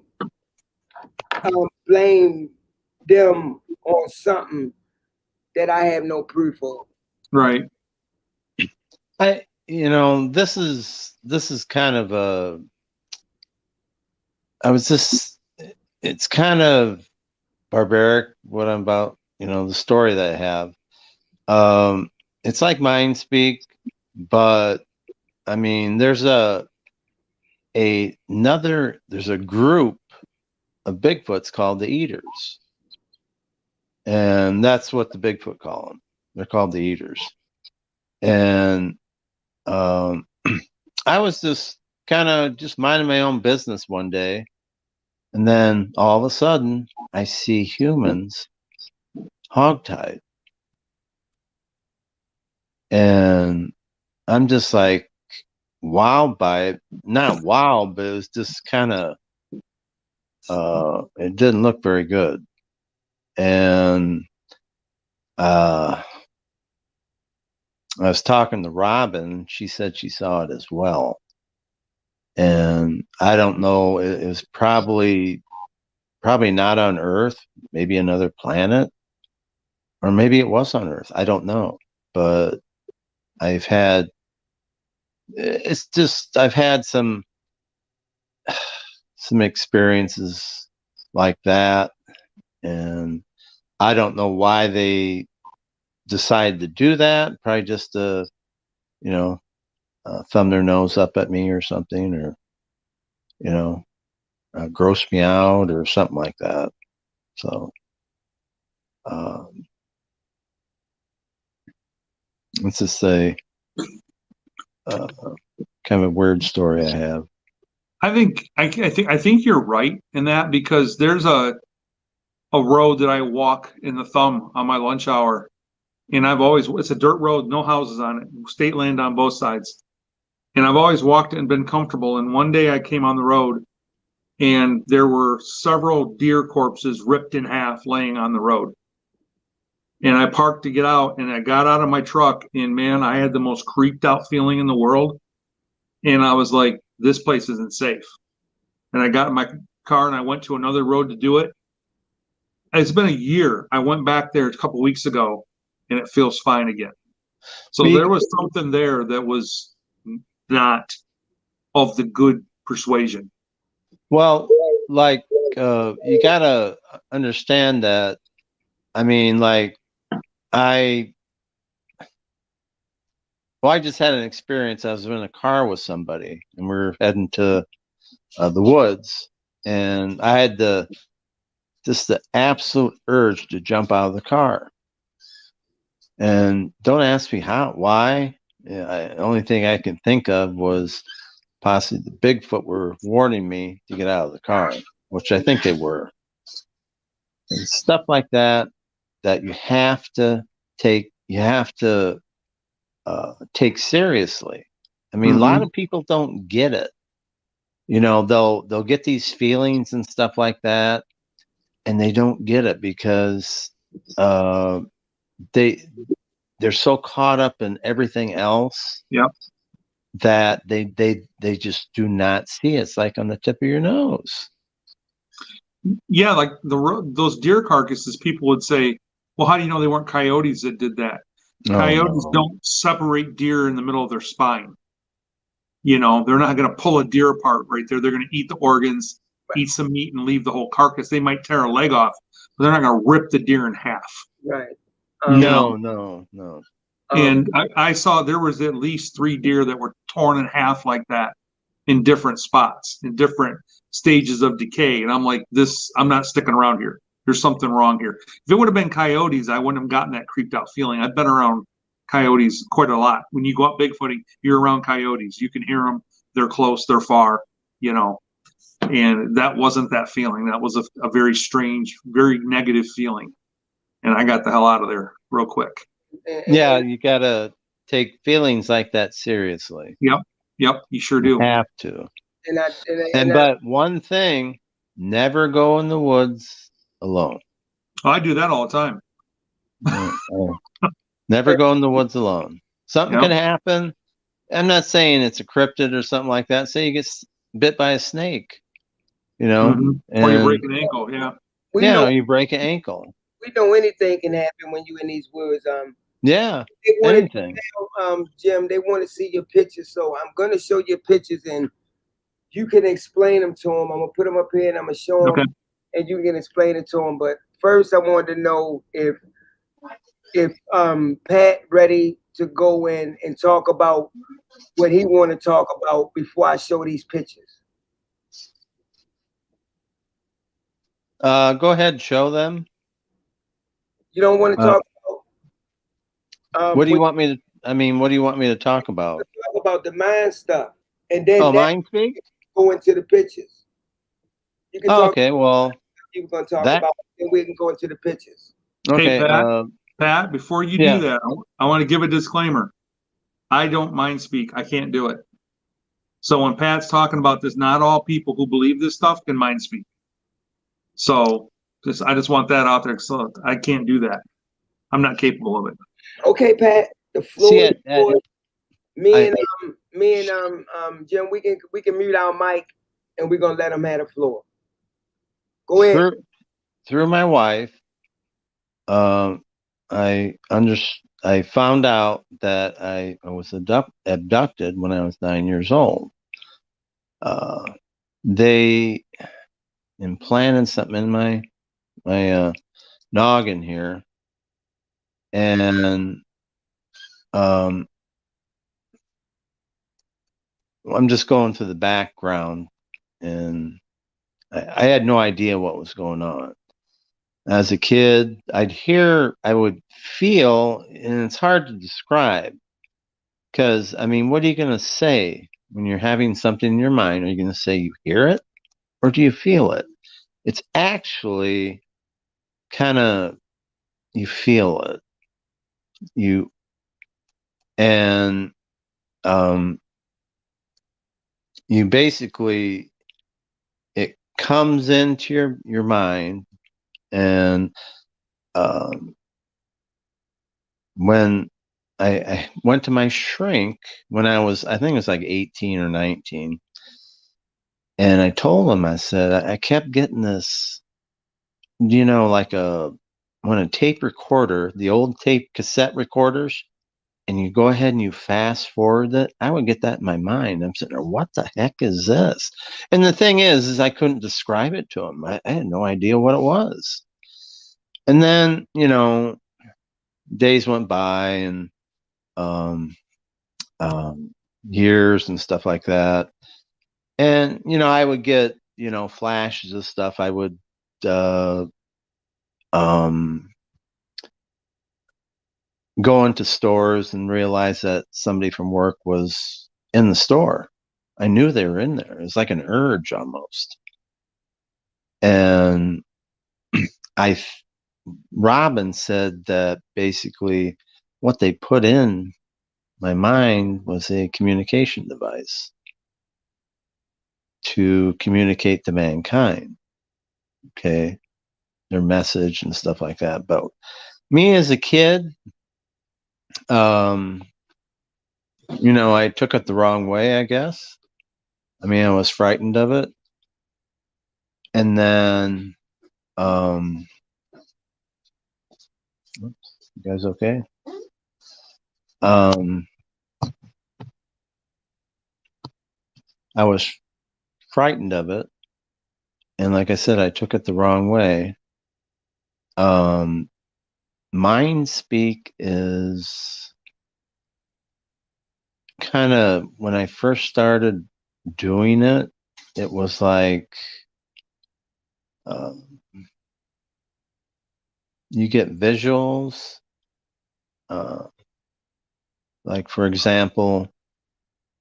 them on something that I have no proof of. Right. This is kind of it's kind of barbaric what I'm about, the story that I have. It's like mind speak, but I mean, there's a group of Bigfoots called the Eaters. And that's what the Bigfoot call them. They're called the Eaters. And I was just kind of just minding my own business one day. And then all of a sudden, I see humans hogtied. And I'm just like wowed by it. Not wowed, but it was just kind of, it didn't look very good. And I was talking to Robin. She said she saw it as well. And I don't know, it was probably not on Earth, maybe another planet, or maybe it was on Earth. I don't know. But I've had some experiences like that, and I don't know why they decided to do that. Probably just to, thumb their nose up at me or something, or gross me out or something like that. So let's just say kind of a weird story I have. I think you're right in that, because there's a road that I walk in the thumb on my lunch hour, and it's a dirt road, no houses on it, state land on both sides, and I've always walked it and been comfortable. And one day I came on the road, and there were several deer corpses ripped in half laying on the road. And I parked to get out, and I got out of my truck, and man, I had the most creeped out feeling in the world. And I was like, this place isn't safe. And I got in my car and I went to another road to do it. It's been a year. I went back there a couple of weeks ago, and it feels fine again. So there was something there that was not of the good persuasion. Well, like, you gotta understand that. I mean, like, I just had an experience. I was in a car with somebody, and we were heading to the woods, and I had the absolute urge to jump out of the car. And don't ask me how, why. The only thing I can think of was possibly the Bigfoot were warning me to get out of the car, which I think they were. And stuff like that you have to take seriously. I mean, a lot of people don't get it. They'll get these feelings and stuff like that, and they don't get it because they're so caught up in everything else. Yep. That they just do not see it. It's like on the tip of your nose. Yeah, like those deer carcasses, people would say, well, how do you know they weren't coyotes that did that? Coyotes don't separate deer in the middle of their spine. They're not going to pull a deer apart right there. They're going to eat the organs, eat some meat, and leave the whole carcass. They might tear a leg off, but they're not going to rip the deer in half. Right. No. And I saw there was at least 3 deer that were torn in half like that in different spots, in different stages of decay. And I'm like, I'm not sticking around here. There's something wrong here. If it would have been coyotes, I wouldn't have gotten that creeped out feeling. I've been around coyotes quite a lot. When you go out bigfooting, you're around coyotes. You can hear them. They're close. They're far, and that wasn't that feeling. That was a very strange, very negative feeling. and I got the hell out of there real quick. Yeah, you gotta take feelings like that seriously. Yep, you sure You do. have to. And But one thing, never go in the woods alone. I do that all the time. Never go in the woods alone. Something Yep. can happen. I'm not saying it's a cryptid or something like that. Say you get bit by a snake, you know, Or you break an ankle. Yeah. we know you break an ankle. we know anything can happen when you in these woods. Yeah, They wanted anything. Jim, they want to see your pictures, so I'm gonna show you pictures and you can explain them to them. I'm gonna put them up here and I'm gonna show them, Okay. and you can explain it to them. But first, I wanted to know if Pat ready to go in and talk about what he want to talk about before I show these pictures. Go ahead, show them. You don't want to talk about what do you want me to? I mean, what do you want me to talk about? talk about the mind stuff, and then Mind speak. go into the pictures. You can talk. Okay, well, You were going to talk that- about, and we can go into the pictures. okay. Hey, Pat, before you Yeah. do that, I want to give a disclaimer. I don't mind speak. I can't do it. So when Pat's talking about this, not all people who believe this stuff can mind speak. So I just want that out there. So I can't do that. I'm not capable of it. Okay, Pat. The floor See is it. yours. Me and Jim, we can mute our mic, and we're gonna let him have the floor. Go ahead. Through my wife, I found out that I was abducted when I was 9 years old. They implanted something in my noggin here, and I'm just going through the background, and I had no idea what was going on. As a kid, I would feel, and it's hard to describe, because, I mean, what are you going to say when you're having something in your mind? Are you going to say you hear it, or do you feel it? It's actually kind of, you feel it. And you basically, it comes into your mind, and when I went to my shrink when I think it was like 18 or 19, and I told him, I said, I kept getting this, like when a tape recorder, the old tape cassette recorders, and you go ahead and you fast forward it, I would get that in my mind. I'm sitting there, what the heck is this? And the thing is I couldn't describe it to him. I had no idea what it was. And then, days went by, and years and stuff like that. And, I would get, flashes of stuff. I would, go into stores and realize that somebody from work was in the store. I knew they were in there. It was like an urge almost. And Robin said that basically what they put in my mind was a communication device to communicate to mankind. Okay. Their message and stuff like that. But me as a kid, I took it the wrong way, I guess. I mean, I was frightened of it. And then, oops, you guys okay? I was frightened of it. And like I said, I took it the wrong way. Mind speak is kind of, when I first started doing it, it was like, you get visuals. Like, for example,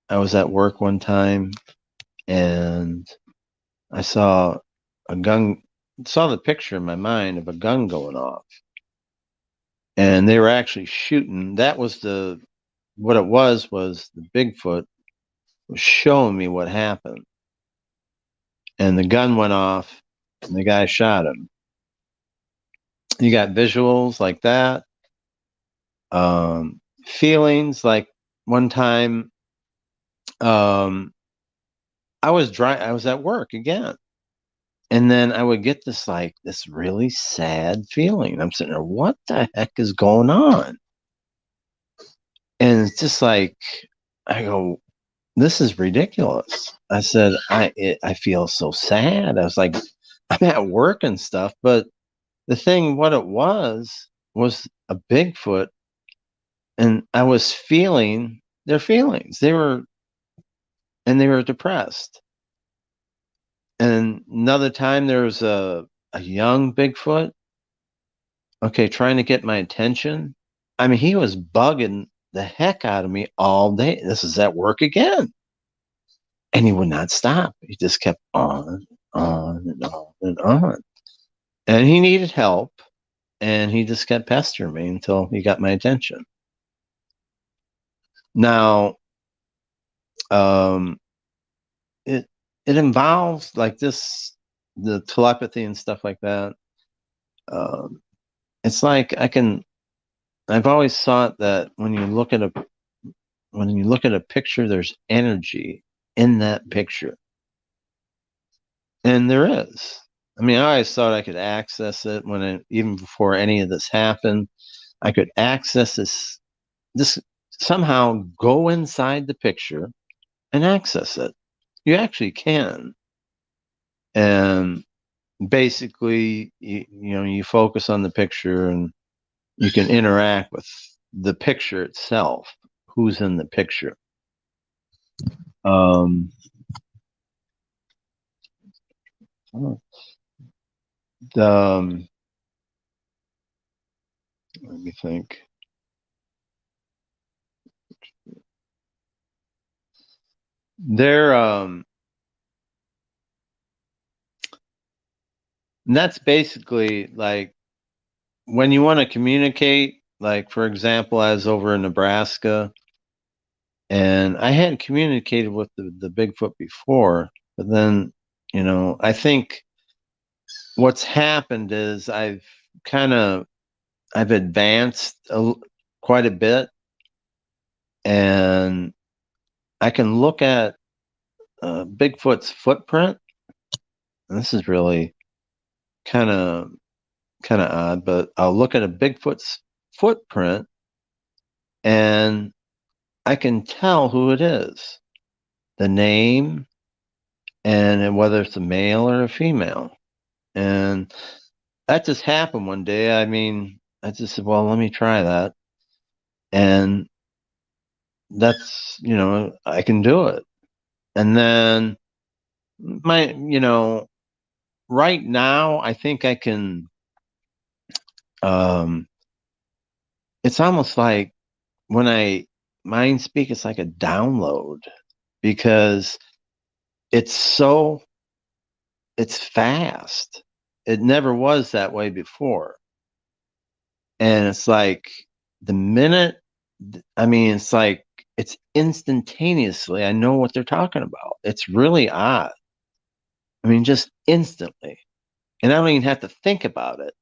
I was at work one time and I saw the picture in my mind of a gun going off. and they were actually shooting. That was what it was the Bigfoot was showing me what happened. And the gun went off and the guy shot him. You got visuals like that. Feelings like one time I was at work again. And then I would get this really sad feeling. I'm sitting there, what the heck is going on? And it's just like, I go, this is ridiculous. I said, I feel so sad. I was like, I'm at work and stuff, but the thing, what it was a Bigfoot, and I was feeling their feelings. They were depressed. And another time there was a young Bigfoot, okay, trying to get my attention. I mean, he was bugging the heck out of me all day. This is at work again. And he would not stop. He just kept on and on and on. And he needed help. And he just kept pestering me until he got my attention. Now, it involves like this, the telepathy and stuff like that. It's like I've always thought that when you look at a picture, there's energy in that picture. And there is. I mean, I always thought I could access it even before any of this happened. I could access this somehow go inside the picture and access it. You actually can. And basically, you focus on the picture and you can interact with the picture itself, who's in the picture. Let me think. That's basically like when you want to communicate, like for example, I was over in Nebraska and I hadn't communicated with the Bigfoot before, but then, I think what's happened is I've advanced quite a bit, and I can look at Bigfoot's footprint. And this is really kind of odd, but I'll look at a Bigfoot's footprint and I can tell who it is, the name, and whether it's a male or a female. And that just happened one day. I mean, I just said, well, let me try that. And that's, I can do it. And then right now, I think I can, it's almost like when I mind speak, it's like a download because it's fast. It never was that way before. And it's like it's like it's instantaneously. I know what they're talking about. It's really odd. I mean, just instantly. And I don't even have to think about it.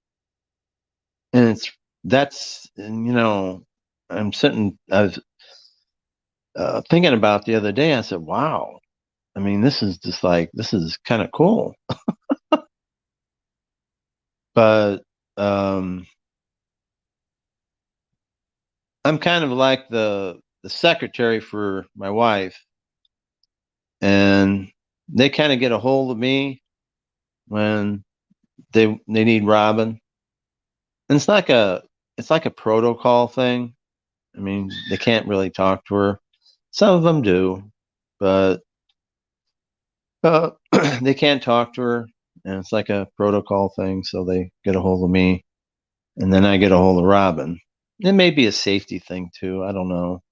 And I was thinking about the other day. I said, wow. I mean, this is kind of cool. But I'm kind of like the secretary for my wife, and they kind of get a hold of me when they need Robin. And it's like a protocol thing. I mean, they can't really talk to her. Some of them do, but they can't talk to her, and it's like a protocol thing. So they get a hold of me, and then I get a hold of Robin. It may be a safety thing too. I don't know.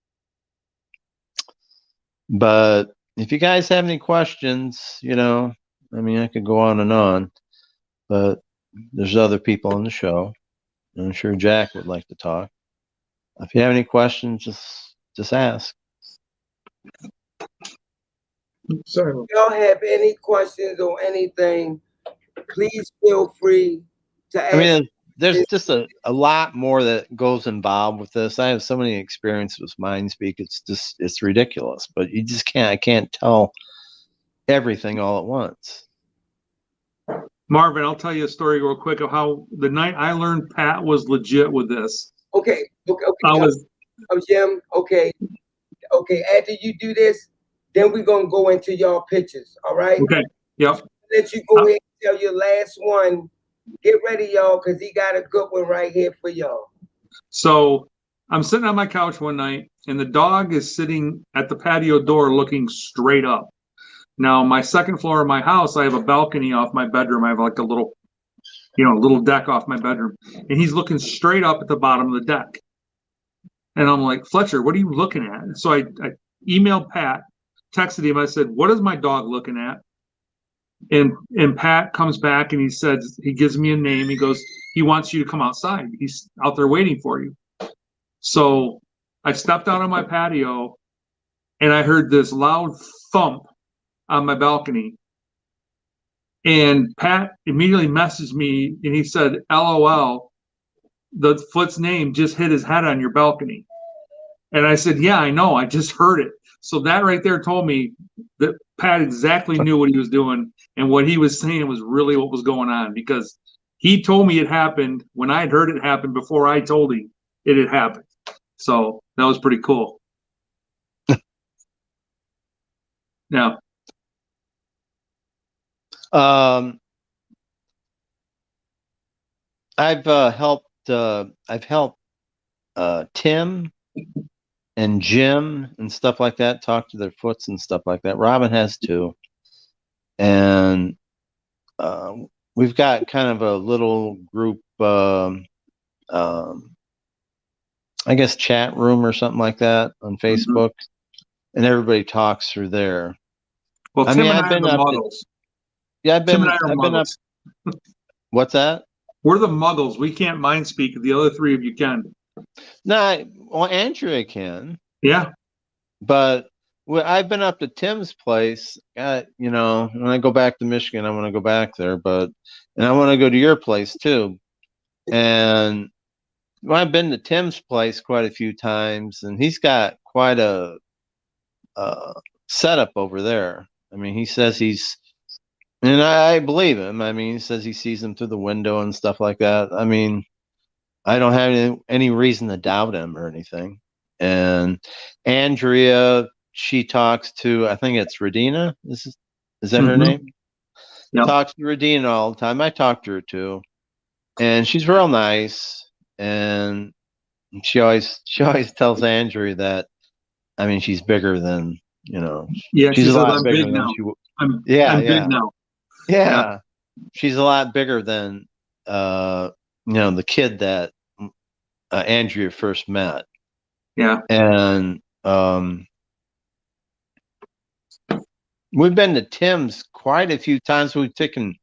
But if you guys have any questions, I mean, I could go on and on, but there's other people on the show. I'm sure Jack would like to talk. If you have any questions, just ask. Sorry. If y'all have any questions or anything, please feel free to ask. I mean, there's just a lot more that goes involved with this. I have so many experiences with mind speak. It's ridiculous, but I can't tell everything all at once. Marvin, I'll tell you a story real quick of how the night I learned Pat was legit with this. Okay. I was Jim. Okay. After you do this, then we're gonna go into y'all pictures. All right. okay. Yep. Let you go ahead and tell your last one. Get ready, y'all, because he got a good one right here for y'all. So I'm sitting on my couch one night, and the dog is sitting at the patio door looking straight up. Now, my second floor of my house, I have a balcony off my bedroom. I have like a little, little deck off my bedroom, and he's looking straight up at the bottom of the deck. And I'm like, Fletcher, what are you looking at? So I emailed Pat, texted him. I said, what is my dog looking at? And Pat comes back and he gives me a name. He goes, he wants you to come outside. He's out there waiting for you. So I stepped out on my patio and I heard this loud thump on my balcony. And Pat immediately messaged me and he said, LOL, the foot's name just hit his head on your balcony. And I said, yeah, I know. I just heard it. So that right there told me that Pat exactly knew what he was doing, and what he was saying was really what was going on, because he told me it happened when I had heard it happen before I told him it had happened. So that was pretty cool. Yeah. I've helped Tim and Jim and stuff like that talk to their foots and stuff like that. Robin has too. And we've got kind of a little group, I guess, chat room or something like that on Facebook, and everybody talks through there. Well, Tim and I are the muggles. Yeah, I've been up. What's that? We're the muggles. We can't mind speak. The other three of you can. No, well, Andrea can. Yeah. But I've been up to Tim's place. When I go back to Michigan, I want to go back there. And I want to go to your place too. And I've been to Tim's place quite a few times, and he's got quite a setup over there. I mean, he says and I believe him. I mean, he says he sees them through the window and stuff like that. I mean, I don't have any reason to doubt him or anything. And Andrea, she talks to, I think it's Radina. Is that her name? Yep. Talks to Radina all the time. I talk to her too, and she's real nice. And she always tells Andrea that, I mean, she's bigger than Yeah, she's a lot bigger big than now. she. I'm big now. Yeah, she's a lot bigger than the kid that Andrea first met. Yeah. And we've been to Tim's quite a few times. We've taken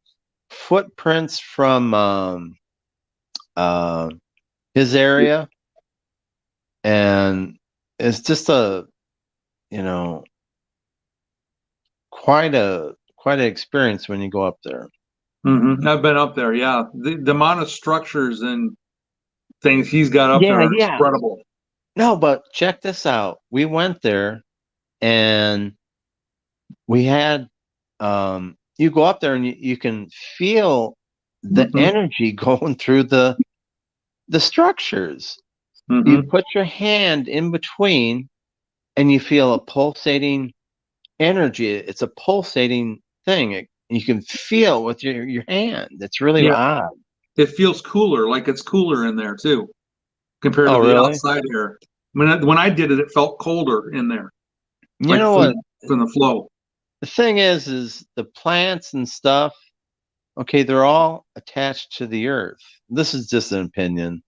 footprints from his area, and it's just quite an experience when you go up there. I've been up there. Yeah, the amount of structures and things he's got up there are incredible. No, but check this out. We went there, and we had you go up there and you can feel the energy going through the structures. You put your hand in between and you feel a pulsating energy. It's a pulsating thing. You can feel with your hand. It's really odd. It feels cooler, like it's cooler in there too, compared to the outside air. When I did it, it felt colder in there. You know what? From the flow. The thing is the plants and stuff, okay, they're all attached to the earth. This is just an opinion.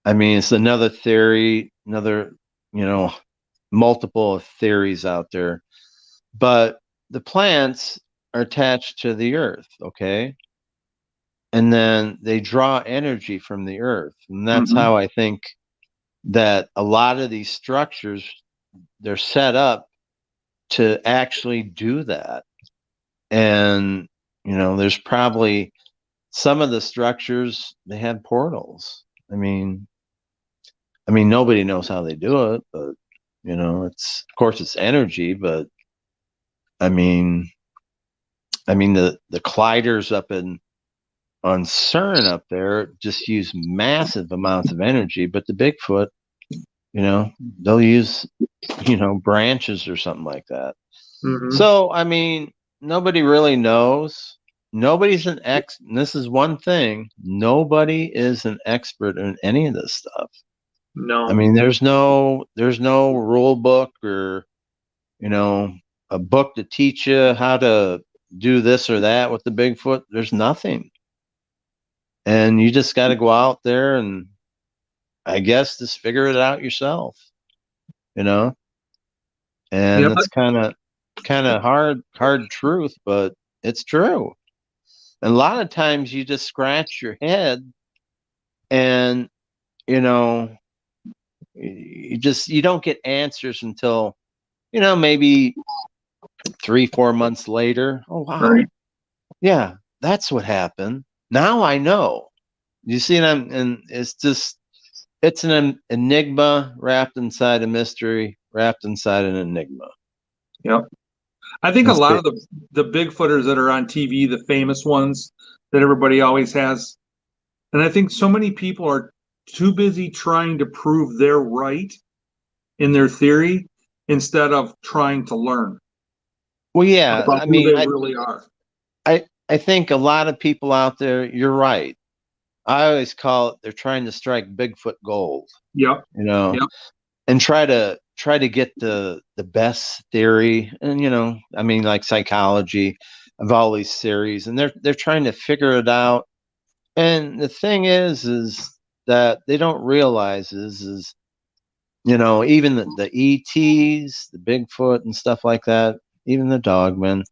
I mean, it's another theory, multiple theories out there. But the plants are attached to the earth, okay? and then they draw energy from the earth. And that's Mhm. how I think that a lot of these structures, they're set up to actually do that. And, there's probably some of the structures, they have portals. Nobody knows how they do it, but it's, of course, it's energy, but I mean, the colliders up on CERN up there just use massive amounts of energy, but the Bigfoot, they'll use, branches or something like that. Mhm. So, nobody really knows. Nobody's an and this is one thing, nobody is an expert in any of this stuff. No. There's no rule book or, a book to teach you how to do this or that with the Bigfoot. There's nothing. And you just got to go out there and I guess just figure it out yourself, and Yep. it's kind of hard truth, but it's true. And a lot of times you just scratch your head and, you don't get answers until, maybe 3-4 months later. Oh, wow. Right. Yeah, that's what happened. Now I know. You see, and it's an enigma wrapped inside a mystery, wrapped inside an enigma. Yep. I think It's a lot big. of the Bigfooters that are on TV, the famous ones that everybody always has, and I think so many people are too busy trying to prove they're right in their theory instead of trying to learn Well, yeah, about who they really are. I think a lot of people out there, you're right. I always call it, they're trying to strike Bigfoot gold, Yep. Yep. and try to get the best theory. And, like psychology of all these theories, and they're trying to figure it out. And the thing is that they don't realize is even the ETs, the Bigfoot and stuff like that, even the dogmen,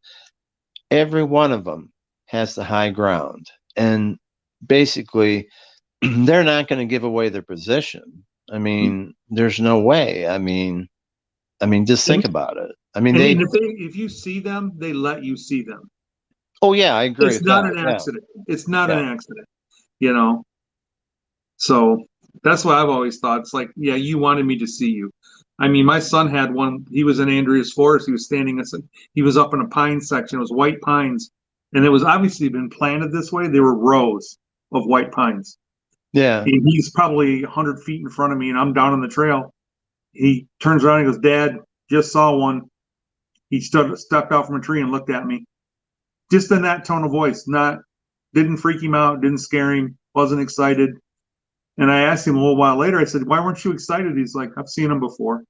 every one of them has the high ground. And basically, they're not going to give away their position. There's no way. Just think about it. And if you see them, they let you see them. Oh yeah, I agree It's with not that. an Yeah. accident. It's not Yeah. an accident, you know. So that's what I've always thought. It's like, yeah, you wanted me to see you. My son had one. He was in Andrea's Forest. He was he was up in a pine section. It was white pines, and it was obviously been planted this way. There were rows of white pines. Yeah. And he's probably 100 feet in front of me, and I'm down on the trail. He turns around and goes, "Dad, just saw one." He stepped out from a tree and looked at me, just in that tone of voice. Didn't freak him out, didn't scare him, wasn't excited. And I asked him a little while later, I said, "Why weren't you excited?" He's like, "I've seen him before.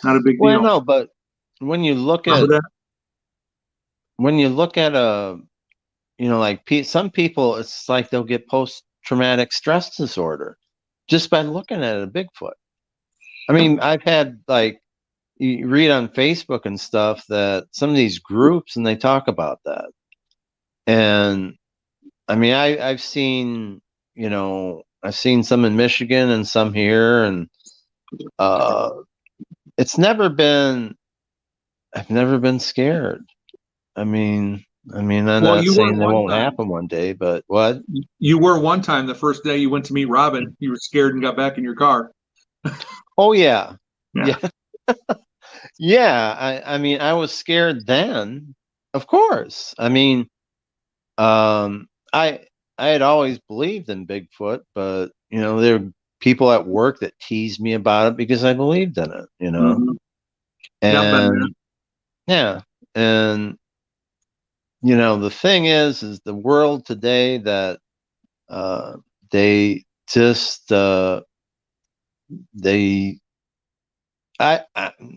Not a big Well, deal." no, but when you look at Remember that? a like some people, it's like they'll get post-traumatic stress disorder just by looking at a Bigfoot. I've had, like, you read on Facebook and stuff that some of these groups, and they talk about that. And I've seen, I've seen some in Michigan and some here, and it's never been, I've never been scared. I'm Well, not you were saying that one won't time. happen one day, but what? You were one time the first day you went to meet Robin. You were scared and got back in your car. Oh yeah. Yeah. Yeah. I was scared then, of course. I had always believed in Bigfoot, but there were people at work that teased me about it because I believed in it, Mhm. Yeah, I've been there. and yeah, and the thing is the world today that they just they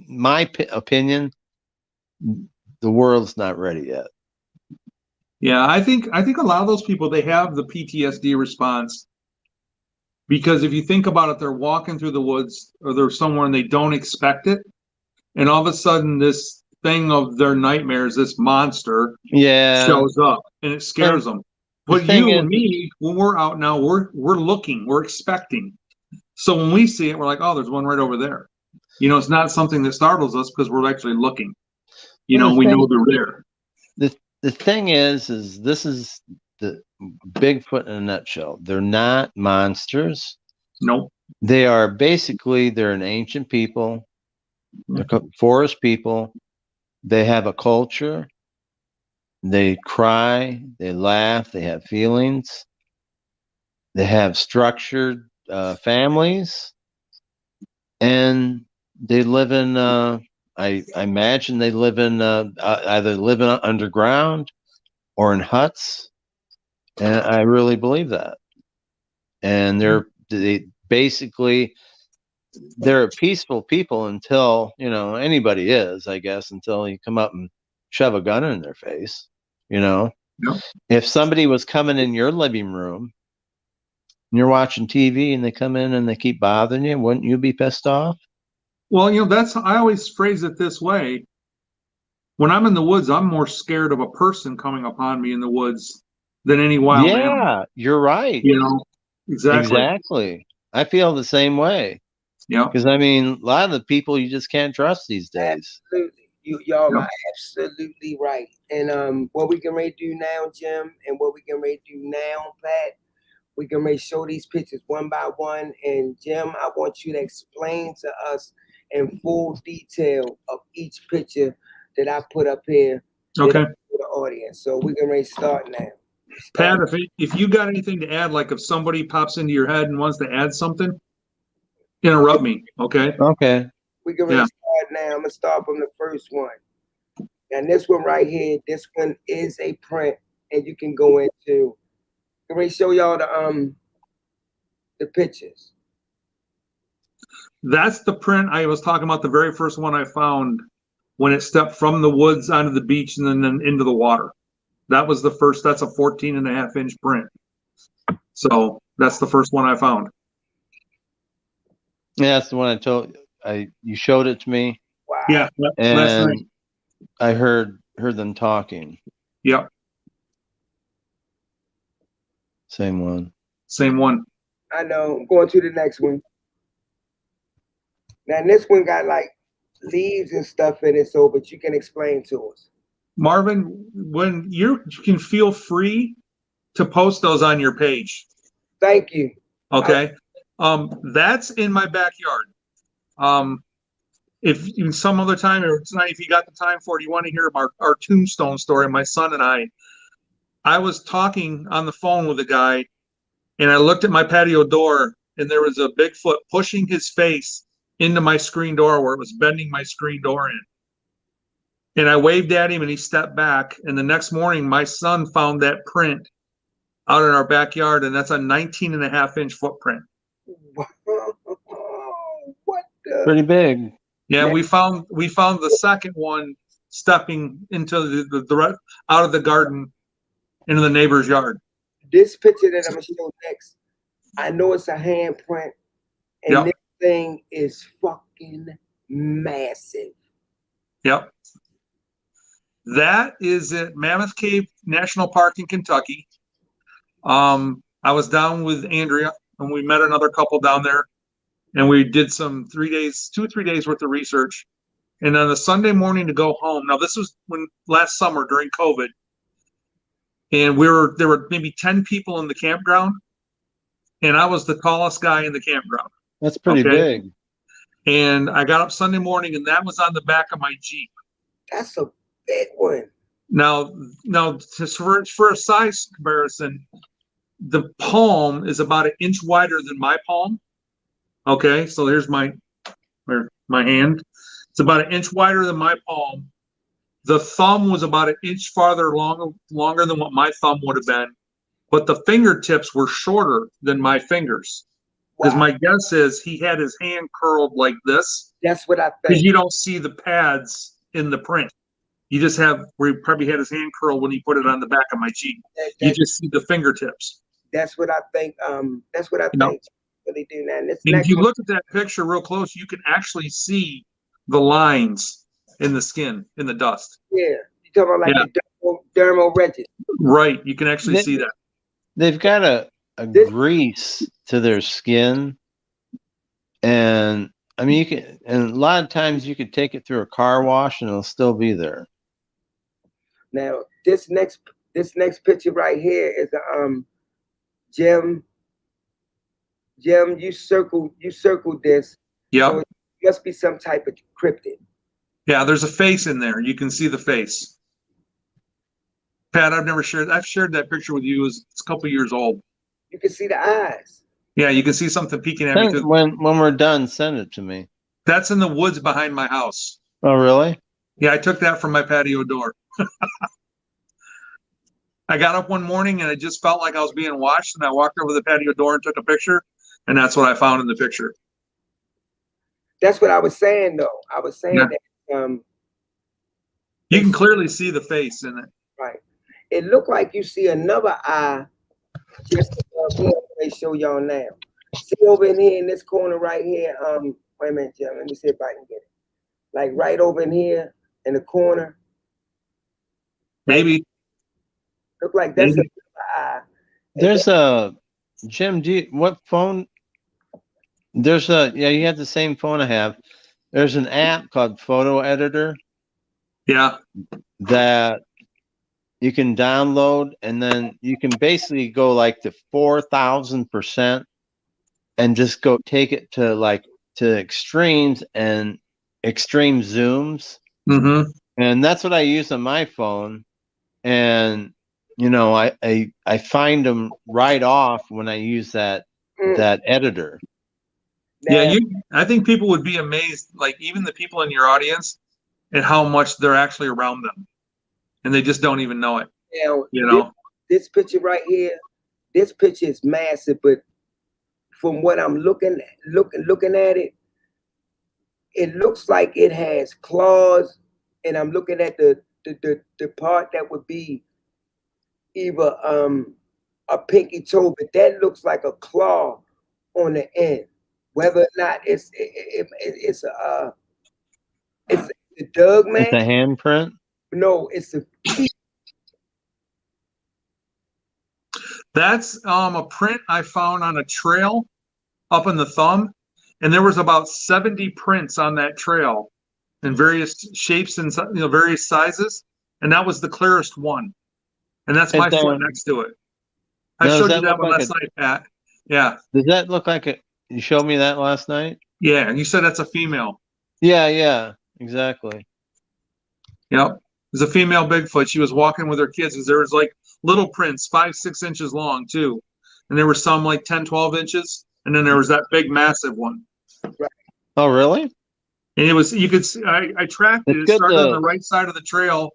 my opinion, the world's not ready yet. Yeah, I think a lot of those people, they have the PTSD response, because if you think about it, they're walking through the woods or they're somewhere and they don't expect it, and all of a sudden this thing of their nightmares, this monster, Yeah, shows up and it scares them. But thing you is, and me, when we're out now, we're looking, we're expecting. So when we see it, we're like, oh, there's one right over there. It's not something that startles us because we're actually looking. well, We know they're there. the thing is this is the Bigfoot in a nutshell. They're not monsters. Nope. They are basically, they're an ancient people. They're forest people. They have a culture. They cry. They laugh. They have feelings. They have structured families, and they live in. I imagine they live in either live in underground or in huts, and I really believe that. And they basically, they're peaceful people until anybody is, I guess, until you come up and shove a gun in their face. Yep. If somebody was coming in your living room and you're watching TV and they come in and they keep bothering you, wouldn't you be pissed off? Well, I always phrase it this way. When I'm in the woods, I'm more scared of a person coming upon me in the woods than any wild animal. Yeah, you're right. Exactly. Exactly. I feel the same way. Yeah. Because a lot of the people you just can't trust these days. Absolutely. Y'all Yep. are absolutely right. And what we can ready to do now, Jim, and what we can ready to do now, Pat, we can ready to show these pictures one by one. And Jim, I want you to explain to us in full detail of each picture that I put up here Okay. for the audience. So we can ready to start now. Pat, if you got anything to add, like if somebody pops into your head and wants to add something, interrupt me. Okay. Okay. We can ready to start now. I'm gonna start from the first one. And this one right here, this one is a print, and you can go into. Can we show y'all the pictures? That's the print I was talking about, the very first one I found when it stepped from the woods onto the beach and then into the water. That was the first. That's a 14.5-inch print. So that's the first one I found. Yeah, that's the one I told you showed it to me. Wow. Yeah. Last night. And I heard them talking. Yep. Same one. Same one. I know. I'm going to the next one. Now this one got like leaves and stuff in it, but you can explain to us. Marvin, when you can feel free to post those on your page. Thank you. Okay. That's in my backyard. If in some other time or tonight, if you got the time for it, you want to hear about our tombstone story, my son and I was talking on the phone with a guy, and I looked at my patio door, and there was a Bigfoot pushing his face into my screen door where it was bending my screen door in. And I waved at him, and he stepped back. And the next morning, my son found that print out in our backyard, and that's a 19.5-inch footprint. What the? Pretty big. Yeah, we found the second one stepping into the out of the garden into the neighbor's yard. This picture that I'm gonna show next, I know it's a handprint, and this thing is fucking massive. Yep. That is at Mammoth Cave National Park in Kentucky. I was down with Andrea, and we met another couple down there, and we did some 2 or 3 days worth of research. And on the Sunday morning to go home. Now this was last summer during COVID, and there were maybe 10 people in the campground, and I was the tallest guy in the campground. That's pretty big. And I got up Sunday morning, and that was on the back of my Jeep. That's a big one. Now, for a size comparison, the palm is about an inch wider than my palm. Okay, so here's my hand. It's about an inch wider than my palm. The thumb was about an inch farther longer than what my thumb would have been, but the fingertips were shorter than my fingers. Because my guess is he had his hand curled like this. That's what I think. Because you don't see the pads in the print. You just have where he probably had his hand curled when he put it on the back of my Jeep. You just see the fingertips. That's what I think. That's what I think. Really do that. And if you look at that picture real close, you can actually see the lines in the skin, in the dust. Yeah, you talking about like the dermal ridges. Right, you can actually see that. they've got a This grease to their skin, and I mean, you can, and a lot of times you could take it through a car wash and it'll still be there. now this next picture right here is Jim. Jim, you circled this. Yep. So it must be some type of cryptid. Yeah, there's a face in there. You can see the face. Pat, I've shared that picture with you. It's a couple years old. You can see the eyes. Yeah, you can see something peeking at me too. When we're done, send it to me. That's in the woods behind my house. Oh, really? Yeah, I took that from my patio door. I got up one morning and I just felt like I was being watched, and I walked over the patio door and took a picture, and that's what I found in the picture. That's what I was saying, though. I was saying that you can clearly see the face in it. Right. It looked like you see another eye just above here. Let me show y'all now. See over in here in this corner right here. Wait a minute, Jim. Let me see if I can get it. Like right over in here in the corner. Maybe. Look like that's another eye. There's a Jim. What phone? There's you have the same phone I have. There's an app called Photo Editor. Yeah. That you can download, and then you can basically go like to 4,000% and just go take it to like to extremes and extreme zooms. Mm-hmm. And that's what I use on my phone. And you know, I find them right off when I use that editor. Yeah, I think people would be amazed, like even the people in your audience, at how much they're actually around them, and they just don't even know it. Now, you know, this picture right here, this picture is massive, but from what I'm looking at it, it looks like it has claws, and I'm looking at the part that would be either a pinky toe, but that looks like a claw on the end. Whether or not it's a dog man. It's a handprint. No, it's a. That's a print I found on a trail up in the thumb, and there was about 70 prints on that trail in various shapes and various sizes, and that was the clearest one, and that's my foot next to it. I showed you that one last night, Pat. Yeah. Does that look like it? You showed me that last night. Yeah, and you said that's a female. Yeah, exactly. Yep, it's a female Bigfoot. She was walking with her kids, and there was like little prints, 5-6 inches long too, and there were some like 10-12 inches, and then there was that big massive one. Right. Oh, really? And it was, you could see, I tracked it. It started on the right side of the trail,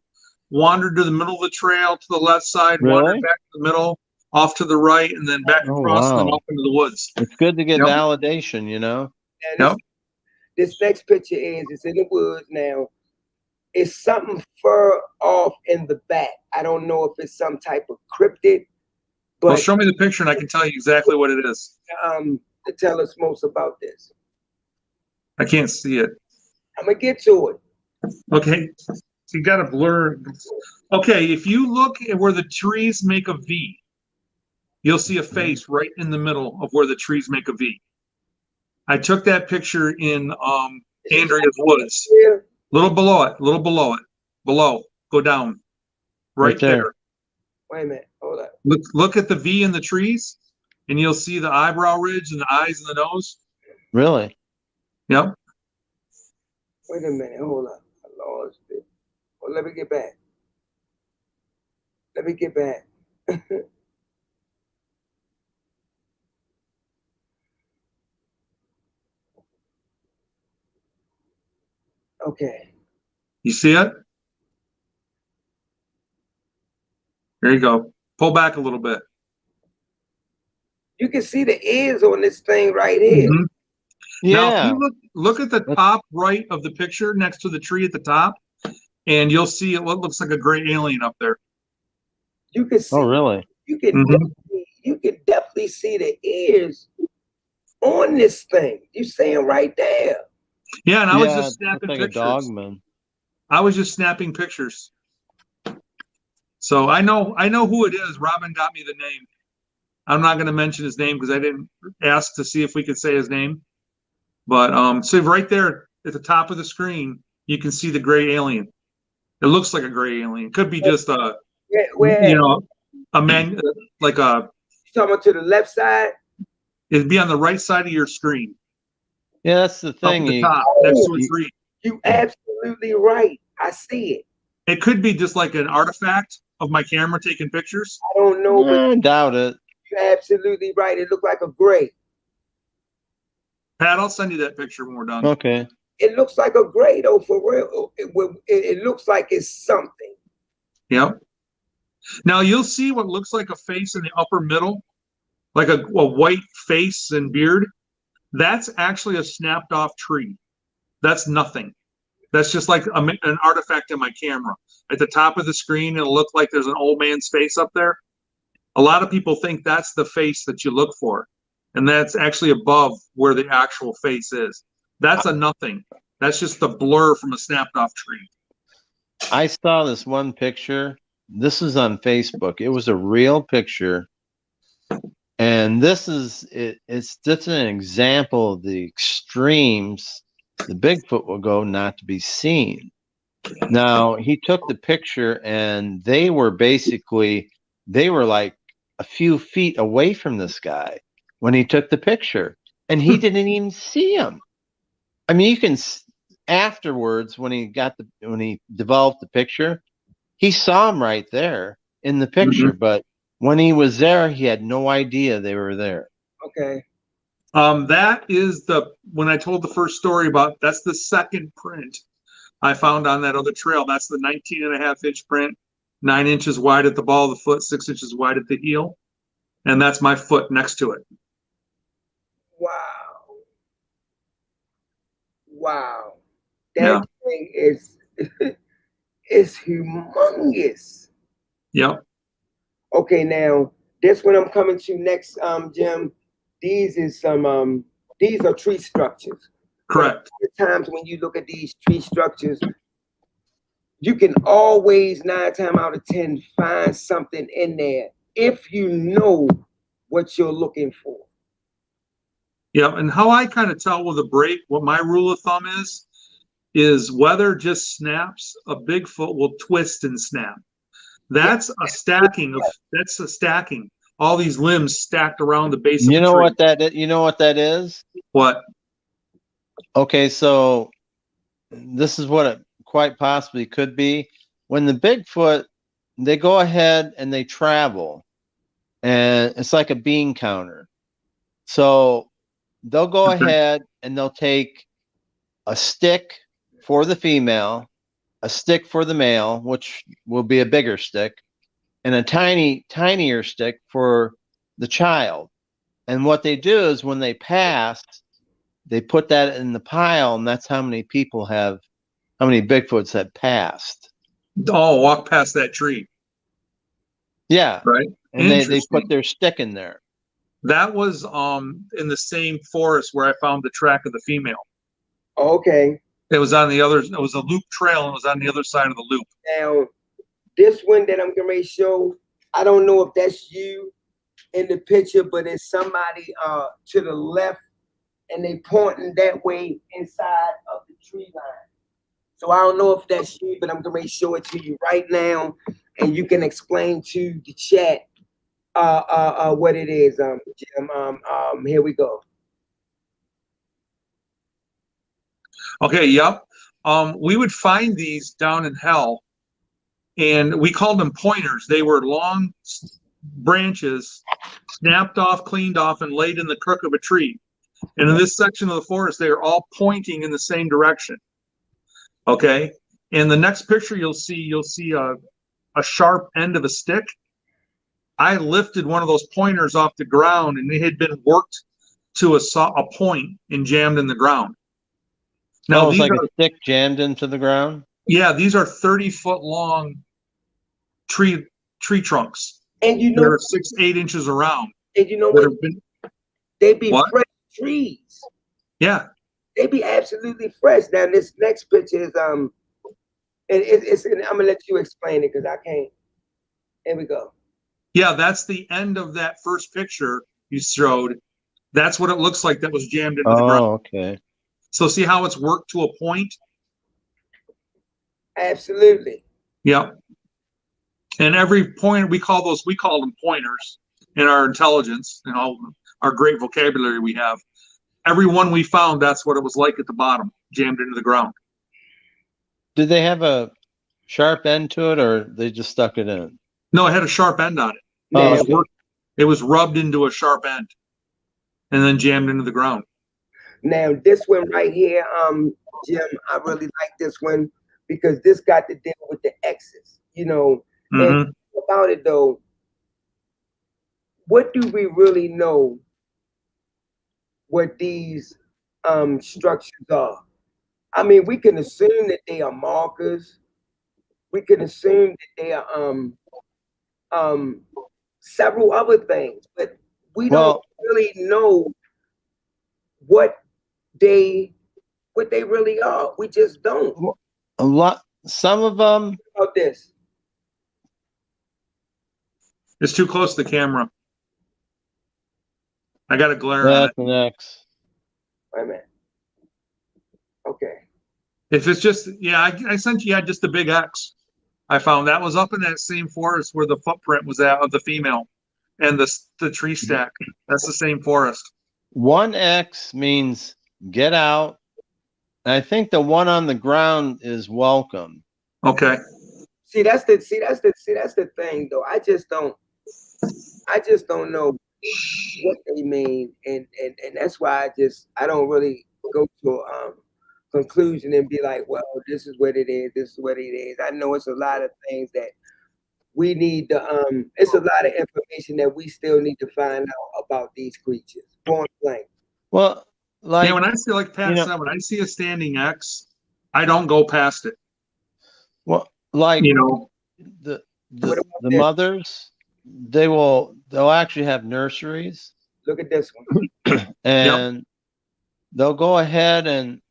wandered to the middle of the trail, to the left side, wandered back to the middle, off to the right, and then back across and then off into the woods. It's good to get validation, you know. This next picture it's in the woods now. It's something fur off in the back. I don't know if it's some type of cryptid. But well, show me the picture and I can tell you exactly what it is. To tell us most about this. I can't see it. I'm gonna get to it. Okay, so you got to blur. Okay, if you look at where the trees make a V, you'll see a face right in the middle of where the trees make a V. I took that picture in Andrea's woods. Little below it, below. Go down. Right there. Wait a minute. Hold up. Look at the V in the trees, and you'll see the eyebrow ridge and the eyes and the nose. Really? Yep. Wait a minute. Hold up. I lost it. Well, let me get back. Okay. You see it? There you go. Pull back a little bit. You can see the ears on this thing right here. Mm-hmm. Yeah. Now, if you look at the top right of the picture next to the tree at the top, and you'll see what looks like a gray alien up there. You can see. Oh, really? You can definitely see the ears on this thing. You see them right there. Yeah, and I was just snapping like pictures. A dog, man. I was just snapping pictures. So I know who it is. Robin got me the name. I'm not going to mention his name because I didn't ask to see if we could say his name. But so right there at the top of the screen, you can see the gray alien. It looks like a gray alien. It could be just a, Where a man, like a. You talking about to the left side? It'd be on the right side of your screen. Yeah, that's the Up thing. at the top, next to a tree. You absolutely right. I see it. It could be just like an artifact of my camera taking pictures. I don't know, but I doubt it. you're absolutely right. It looked like a gray. Pat, I'll send you that picture when we're done. Okay. It looks like a gray though, for real. It looks like it's something. Yep. Now you'll see what looks like a face in the upper middle, like a white face and beard. That's actually a snapped off tree. That's nothing. That's just like an artifact in my camera. At the top of the screen, it'll look like there's an old man's face up there. A lot of people think that's the face that you look for. And that's actually above where the actual face is. That's a nothing. That's just a blur from a snapped off tree. I saw this one picture. This is on Facebook. It was a real picture. And this is it's just an example of the extremes the Bigfoot will go not to be seen. Now, he took the picture and they were like a few feet away from this guy when he took the picture, and he didn't even see him. I mean, you can afterwards when he developed the picture, he saw him right there in the picture, but when he was there, he had no idea they were there. Okay. That is when I told the first story about, that's the second print I found on that other trail. That's the 19.5-inch print, 9 inches wide at the ball of the foot, 6 inches wide at the heel. And that's my foot next to it. Wow. Wow. That thing is it's humongous. Yep. Okay, now this one I'm coming to next, Jim. These are tree structures. Correct. The times when you look at these tree structures, you can always 9 times out of 10 find something in there if you know what you're looking for. Yeah, and how I kind of tell with a break, what my rule of thumb is weather just snaps, a Bigfoot will twist and snap. That's a stacking. All these limbs stacked around the base of the tree. You know what that is? What? Okay, so this is what it quite possibly could be. When the Bigfoot, they go ahead and they travel, and it's like a bean counter. So they'll go ahead and they'll take a stick for the female, a stick for the male, which will be a bigger stick, and a tinier stick for the child. And what they do is when they pass, they put that in the pile, and that's how many Bigfoots have passed. Oh, walk past that tree. Yeah. Right. And they put their stick in there. That was in the same forest where I found the track of the female. Okay. It was on the other, it was a loop trail, and it was on the other side of the loop. Now, this one that I'm going to show, I don't know if that's you in the picture, but it's somebody to the left, and they pointing that way inside of the tree line. So I don't know if that's you, but I'm going to show it to you right now, and you can explain to the chat what it is, Jim. Here we go. Okay, yep. We would find these down in hell, and we called them pointers. They were long branches, snapped off, cleaned off, and laid in the crook of a tree. And in this section of the forest, they are all pointing in the same direction. Okay? And the next picture you'll see a sharp end of a stick. I lifted one of those pointers off the ground, and it had been worked to a point and jammed in the ground. Now, it's like a stick jammed into the ground? Yeah, these are 30-foot long tree trunks. And you know, they're 6-8 inches around. And you know what? They be fresh trees. Yeah. They be absolutely fresh. Now this next picture is it's I'm gonna let you explain it because I can't. Here we go. Yeah, that's the end of that first picture you showed. That's what it looks like that was jammed into the ground. Oh, okay. So see how it's worked to a point? Absolutely. Yep. And every point we call them pointers in our intelligence and all our great vocabulary we have. Every one we found, that's what it was like at the bottom, jammed into the ground. Did they have a sharp end to it, or they just stuck it in? No, it had a sharp end on it. Now, It was rubbed into a sharp end and then jammed into the ground. now this one right here, Jim, I really like this one because this got to deal with the X's, you know. And about it though, what do we really know what these structures are? I mean, we can assume that they are markers. We can assume that they are several other things, but we don't really know what they really are. We just don't. Some of them. About this, it's too close to the camera. I got a glare on it. That's an X. wait a minute. Okay. If it's just, I sent you just a big X. I found that was up in that same forest where the footprint was at of the female and the tree stack. That's the same forest. 1X means get out. I think the one on the ground is welcome. Okay. See, that's the thing though. I just don't know what they mean, and that's why I don't really go to a conclusion and be like, well, this is what it is, this is what it is. I know it's a lot of things that we need to it's a lot of information that we still need to find out about these creatures. Point blank. Well, like when I see, like Pat said, when I see a standing X, I don't go past it. Well, like the mothers, they'll actually have nurseries. Look at this one. And they'll go ahead and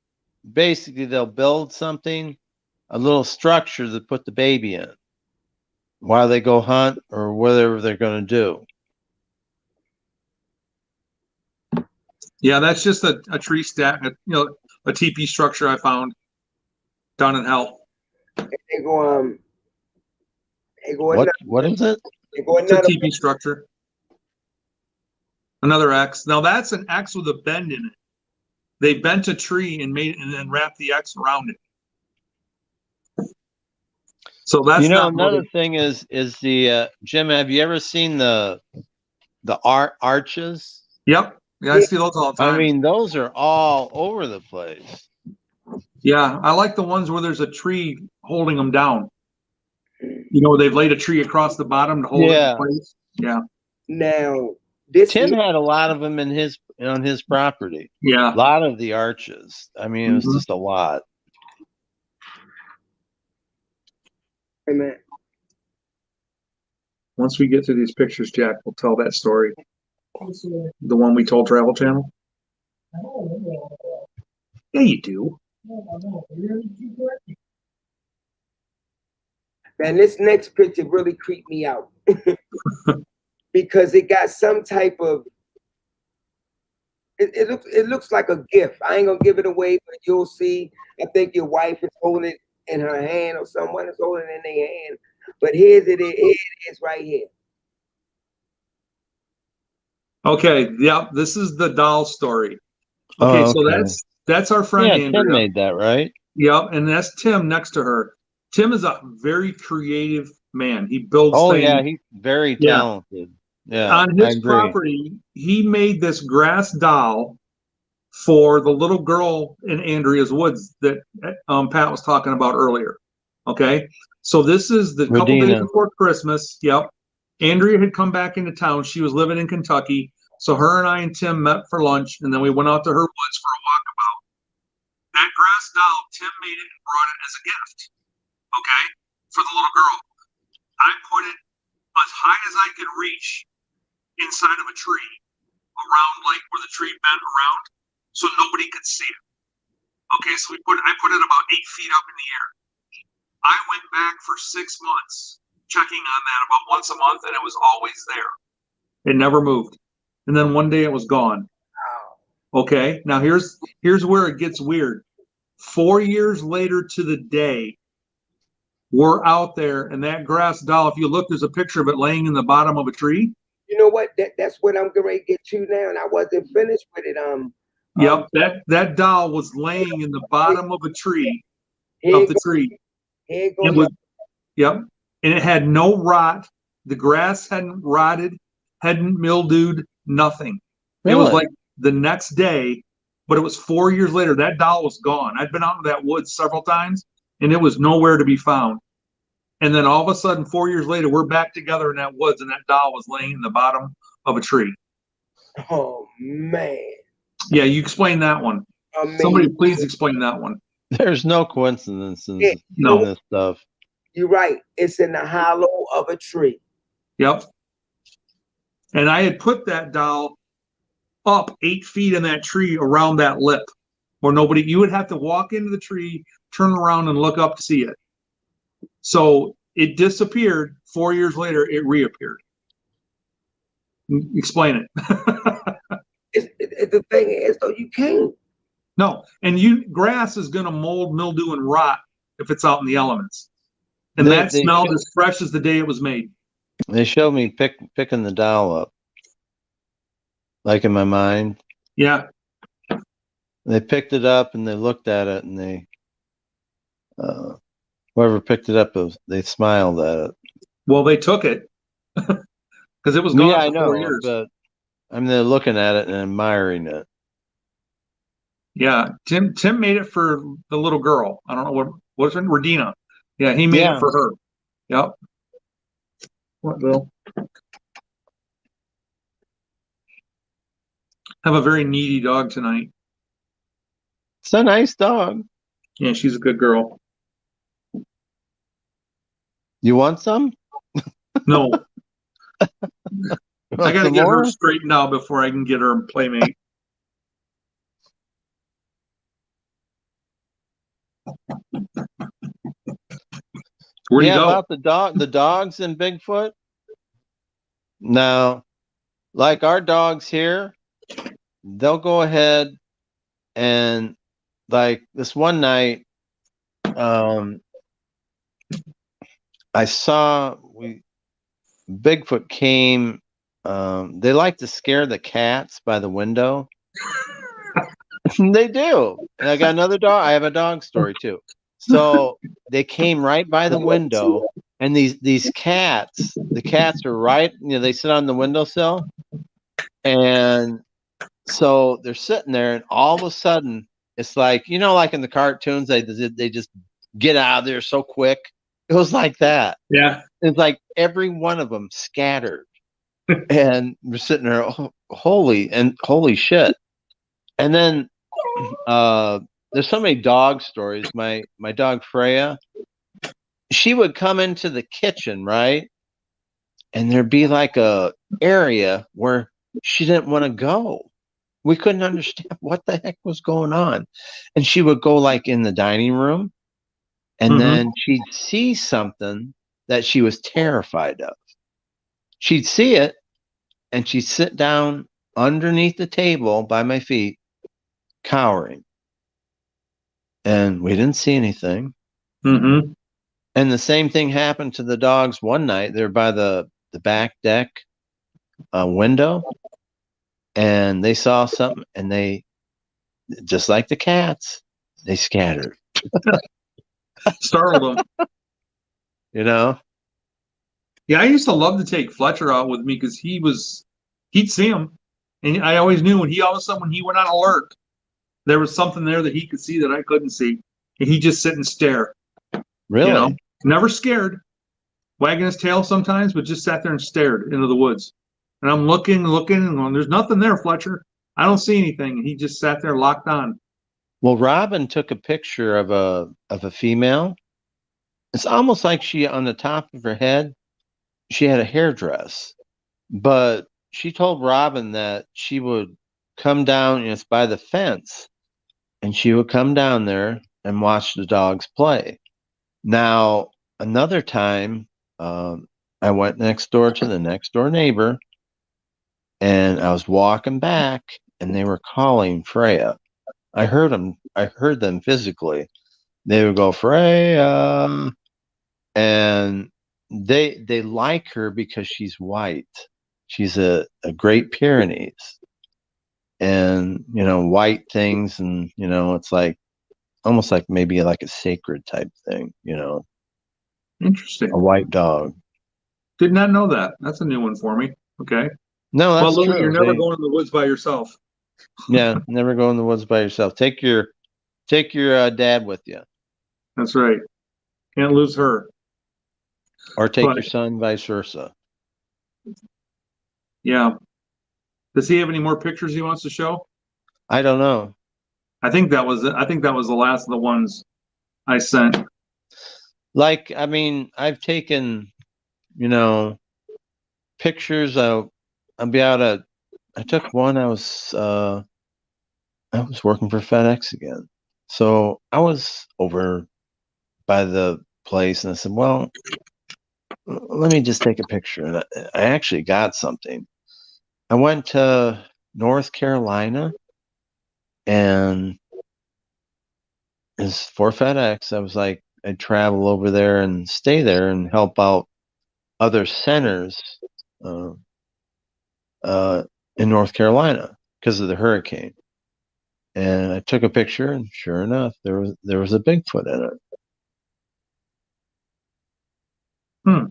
basically they'll build something, a little structure to put the baby in while they go hunt or whatever they're going to do. Yeah, that's just a tree stack, a teepee structure I found down in hell. They go what is it? It's a teepee structure. Another X. Now that's an X with a bend in it. They bent a tree and then wrapped the X around it. So that's another thing is the Jim, have you ever seen the arches? Yep. Yeah, I see those all the time. I mean, those are all over the place. Yeah, I like the ones where there's a tree holding them down. They've laid a tree across the bottom to hold it in place. Yeah. Now, Tim had a lot of them on his property. Yeah. A lot of the arches. I mean, it was just a lot. Amen. Once we get to these pictures, Jack, we'll tell that story. The one we told Travel Channel? Yeah, you do. Man, this next picture really creeped me out because it got some type of. It looks like a gift. I ain't gonna give it away, but you'll see. I think your wife is holding it in her hand, or someone is holding it in their hand. But here it is right here. Okay, yeah, this is the doll story. Okay, so that's our friend Andrea. Tim made that, right? Yep, and that's Tim next to her. Tim is a very creative man. He builds things. Yeah, he's very talented. Yeah, on his property, he made this grass doll for the little girl in Andrea's woods that Pat was talking about earlier. Okay, so this is the couple days before Christmas. Yep, Andrea had come back into town. She was living in Kentucky. So her and I and Tim met for lunch, and then we went out to her woods for a walkabout. That grass doll, Tim made it and brought it as a gift, okay, for the little girl. I put it as high as I could reach inside of a tree, around like where the tree bent around, so nobody could see it. Okay, so I put it about 8 feet up in the air. I went back for 6 months checking on that about once a month, and it was always there. It never moved. And then one day it was gone. Okay, now here's where it gets weird. 4 years later to the day, we're out there, and that grass doll, if you look, there's a picture of it laying in the bottom of a tree. You know what? That's what I'm going to get to now, and I wasn't finished with it. Yep, that doll was laying in the bottom of a tree, here of it the go- tree. here it It goes. was, yep, and it had no rot. The grass hadn't rotted, hadn't mildewed, nothing. It was Really? like the next day, but it was 4 years later. That doll was gone. I'd been out in that woods several times, and it was nowhere to be found. And then all of a sudden, 4 years later, we're back together in that woods, and that doll was laying in the bottom of a tree. Oh man! Yeah, you explain that one. Somebody please explain that one. There's no coincidences Yeah, No. in this stuff. You're right. It's in the hollow of a tree. Yep. And I had put that doll up 8 feet in that tree around that lip where you would have to walk into the tree, turn around and look up to see it. So it disappeared. 4 years later, it reappeared. Explain it. The thing is, though, you can't. No, and grass is going to mold, mildew, and rot if it's out in the elements. And They- that they smelled show- as fresh as the day it was made. They showed me picking the doll up, like in my mind. Yeah. They picked it up and they looked at it, and whoever picked it up, they smiled at it. Well, they took it because it was gone Yeah, I for know, 4 years. but I mean, they're looking at it and admiring it. Yeah, Tim made it for the little girl. I don't know what's her name? Regina. Yeah, he made Yeah. it for her. Yep. What, Bill? Have a very needy dog tonight. It's a nice dog. Yeah, she's a good girl. You want some? No, I Want got to some get more? her straightened out before I can get her a playmate. Where'd he go? About the dogs in Bigfoot. Now, like our dogs here, they'll go ahead and, like, this one night, I saw Bigfoot came. They like to scare the cats by the window. They do. And I got another dog. I have a dog story too. So they came right by the window, and these cats, the cats are right, they sit on the windowsill, and so they're sitting there, and all of a sudden it's like, like in the cartoons, they just get out of there so quick. It was like that. Yeah. It's like every one of them scattered, and we're sitting there, holy shit. And then there's so many dog stories. My dog Freya, she would come into the kitchen, right? And there'd be like a area where she didn't want to go. We couldn't understand what the heck was going on. And she would go like in the dining room, and then she'd see something that she was terrified of. She'd see it, and she'd sit down underneath the table by my feet, cowering. And we didn't see anything. Mm-hmm. And the same thing happened to the dogs one night. They're by the back deck window, and they saw something, and they, just like the cats, they scattered. Startled them. Yeah, I used to love to take Fletcher out with me because he'd see him, and I always knew when he all of a sudden when he went on alert, there was something there that he could see that I couldn't see, and he'd just sit and stare. Really? Never scared, wagging his tail sometimes, but just sat there and stared into the woods. And I'm looking, and going, "There's nothing there, Fletcher. I don't see anything." And he just sat there locked on. Well, Robin took a picture of a female. It's almost like she, on the top of her head, she had a hairdress. But she told Robin that she would come down, and it's by the fence, and she would come down there and watch the dogs play. Now, another time, I went next door to the next door neighbor, and I was walking back, and they were calling Freya. I heard them. I heard them physically. They would go Freya, and they like her because she's white. She's a Great Pyrenees, and white things, and it's like almost like maybe like a sacred type thing. Interesting. A white dog. Did not know that. That's a new one for me. Okay. No, Well, that's Louis, true. you're never going in the woods by yourself. Yeah, never go in the woods by yourself. Take your dad with you, That's right. Can't lose her. or take But your son, vice versa. yeah. Does he have any more pictures he wants to show? I don't know. I think that was it. I think that was the last of the ones I sent. Like, I mean, I've taken, pictures. I'll be out at. I took one. I was working for FedEx again, so I was over by the place, and I said, "Well, let me just take a picture." And I actually got something. I went to North Carolina, and it's for FedEx. I was like, I'd travel over there and stay there and help out other centers uh, in North Carolina because of the hurricane. And I took a picture, and sure enough, there was a Bigfoot in it. Hmm.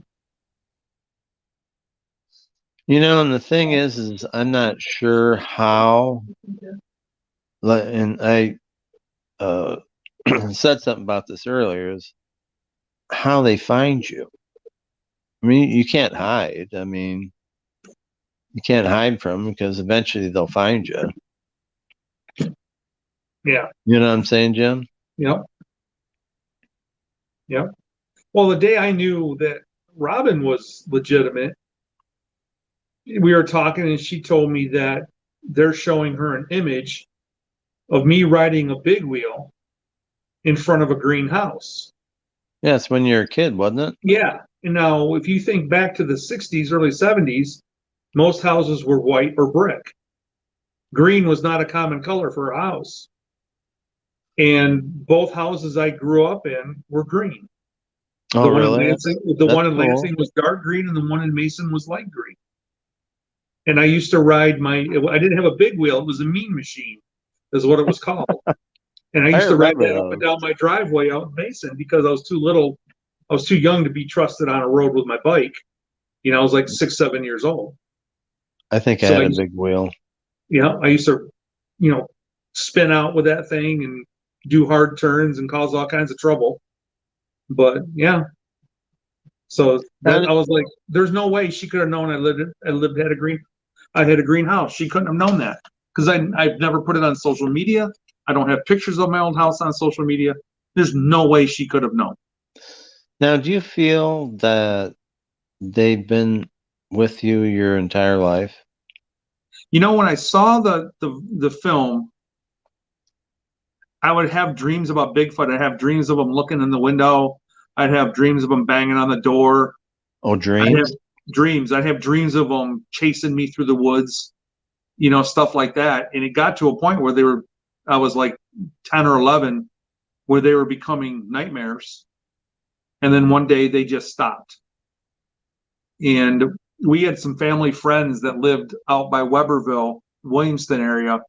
And the thing is I'm not sure how. And I said something about this earlier. Is how they find you. I mean, you can't hide. I mean, you can't hide from them because eventually they'll find you. Yeah. You know what I'm saying, Jim? Yep. Yep. Well, the day I knew that Robin was legitimate, we were talking and she told me that they're showing her an image of me riding a big wheel in front of a greenhouse. Yeah, it's when you're a kid, wasn't it? Yeah. And now, if you think back to the 60s, early 70s, most houses were white or brick. Green was not a common color for a house. And both houses I grew up in were green. Oh, The one in really? Lansing, That's one in cool. Lansing was dark green, and the one in Mason was light green. And I used to ride I didn't have a big wheel; it was a mean machine, is what it was called. And I I used to ride remember that up and those. down my driveway out in Mason because I was too little. I was too young to be trusted on a road with my bike. I was like 6, 7 years old. I think I So had a big wheel. I used to, spin out with that thing and do hard turns and cause all kinds of trouble. But yeah, so that And I was like, there's no way she could have known I had a greenhouse. She couldn't have known that because I've never put it on social media. I don't have pictures of my old house on social media. There's no way she could have known. now, do you feel that they've been with you your entire life? When I saw the film, I would have dreams about Bigfoot. I'd have dreams of them looking in the window. I'd have dreams of them banging on the door. Oh, I'd have dreams? dreams. I'd have dreams of them chasing me through the woods, stuff like that. And it got to a point where I was like 10 or 11, where they were becoming nightmares. And then one day they just stopped. And we had some family friends that lived out by Weberville, Williamston area,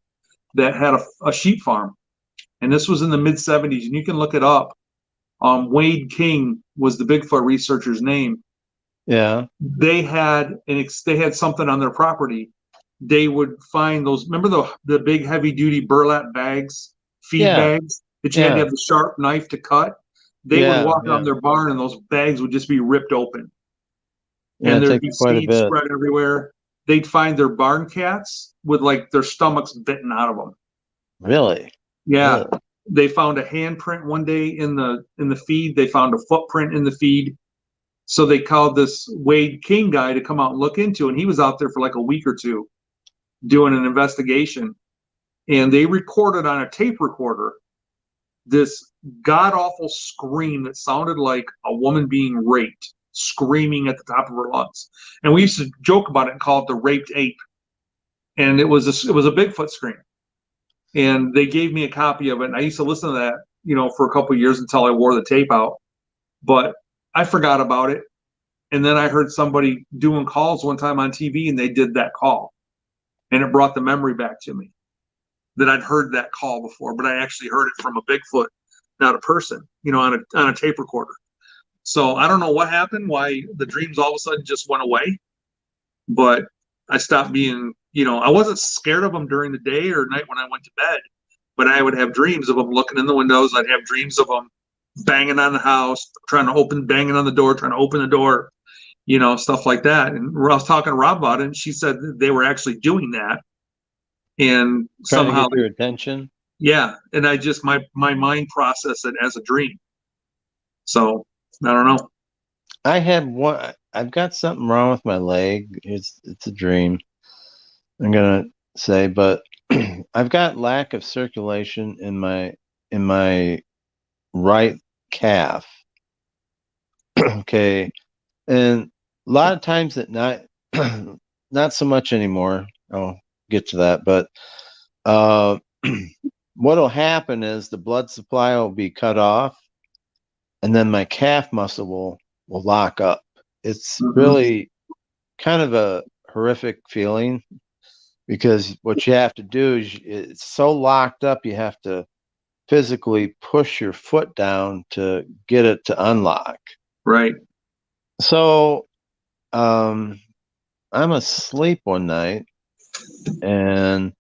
that had a sheep farm. And this was in the mid 70s. And you can look it up. Wade King was the Bigfoot researcher's name. Yeah. They had something on their property. They would find those. Remember the big heavy duty burlap bags, feed bags that you had to have the sharp knife to cut. They would walk on their barn, and those bags would just be ripped open, and there'd be seeds spread everywhere. They'd find their barn cats with like their stomachs bitten out of them. Really? Yeah. Ugh. They found a handprint one day in the feed. They found a footprint in the feed. So they called this Wade King guy to come out and look into it. And he was out there for like a week or two doing an investigation. And they recorded on a tape recorder this god-awful scream that sounded like a woman being raped. screaming at the top of her lungs. And we used to joke about it and call it the raped ape. And it was a Bigfoot scream. And they gave me a copy of it. And I used to listen to that, for a couple of years until I wore the tape out. But I forgot about it. And then I heard somebody doing calls one time on TV, and they did that call. And it brought the memory back to me that I'd heard that call before, but I actually heard it from a Bigfoot, not a person, on a tape recorder. So I don't know what happened, why the dreams all of a sudden just went away. But I stopped being, I wasn't scared of them during the day or night when I went to bed, but I would have dreams of them looking in the windows. I'd have dreams of them banging on the house, banging on the door, trying to open the door, stuff like that. And I was talking to Rob about it, and she said that they were actually doing that. And Trying somehow, to get your attention. yeah. And I just, my mind processed it as a dream. So I don't know. I've got something wrong with my leg. It's a dream, I'm gonna say, but I've got lack of circulation in my right calf. Okay. And a lot of times at night, not so much anymore. I'll get to that, but what'll happen is the blood supply will be cut off, and then my calf muscle will lock up. It's really kind of a horrific feeling, because what you have to do is it's so locked up, you have to physically push your foot down to get it to unlock. Right. So I'm asleep one night, and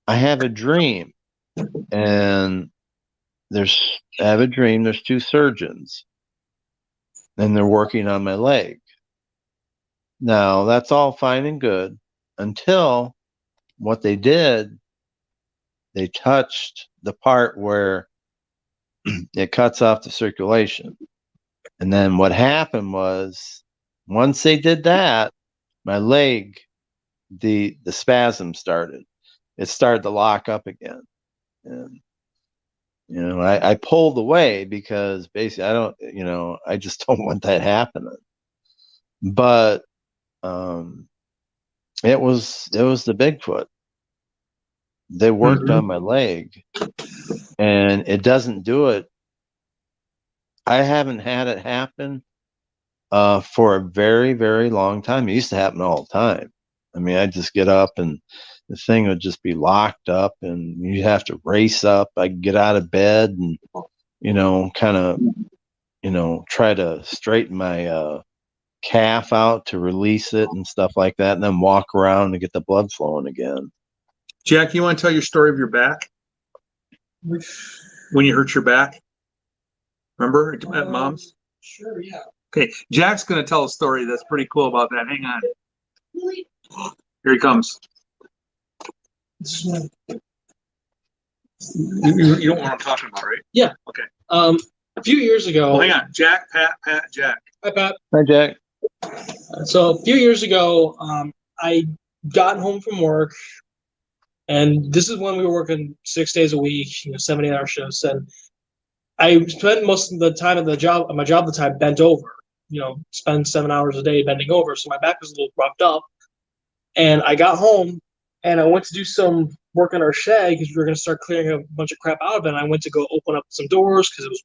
I have a dream, and there's two surgeons, and they're working on my leg. Now, that's all fine and good until what they did, they touched the part where it cuts off the circulation. And then what happened was, once they did that, my leg, the spasm started. It started to lock up again. And I pulled away because basically I just don't want that happening. But it was the Bigfoot. They worked on my leg, and it doesn't do it. I haven't had it happen for a very, very long time. It used to happen all the time. I mean, I'd just get up and the thing would just be locked up, and you'd have to race up. I'd get out of bed and, kind of, try to straighten my calf out to release it and stuff like that, and then walk around to get the blood flowing again. Jack, you want to tell your story of your back? When you hurt your back? Remember at Mom's? Sure, yeah. Okay, Jack's going to tell a story that's pretty cool about that. Hang on. Really? Here he comes. You don't know what I'm talking about, right? Yeah. Okay. A few years ago. Well, hang on. Jack, Pat, Jack. Hi, Pat. Hi, Jack. So a few years ago, I got home from work, and this is when we were working 6 days a week, 7 8-hour shifts, and I spent most of the time at my job at the time bent over, spend 7 hours a day bending over, so my back was a little roughed up. And I got home, and I went to do some work on our shed because we were going to start clearing a bunch of crap out of it. And I went to go open up some doors because it was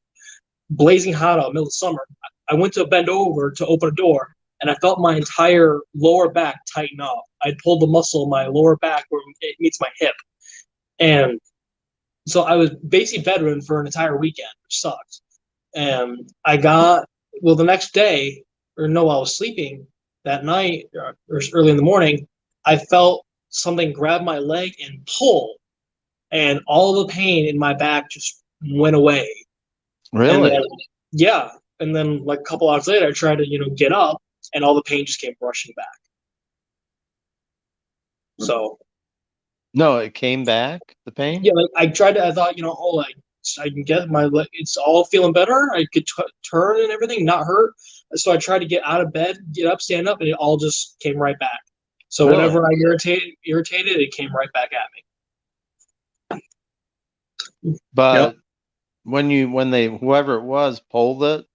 blazing hot out in the middle of summer. I went to bend over to open a door, and I felt my entire lower back tighten up. I pulled the muscle in my lower back where it meets my hip. And so I was basically bedridden for an entire weekend, which sucked. And the next day, I was sleeping that night or early in the morning, I felt something grab my leg and pull, and all the pain in my back just went away. Really? Yeah. And then like a couple hours later, I tried to, get up, and all the pain just came rushing back. So. No, it came back, the pain? Yeah, like I thought, I can get my leg, it's all feeling better. I could turn and everything, not hurt. So I tried to get out of bed, get up, stand up, and it all just came right back. So Really? whenever I irritated, it came right back at me. But when whoever it was pulled it,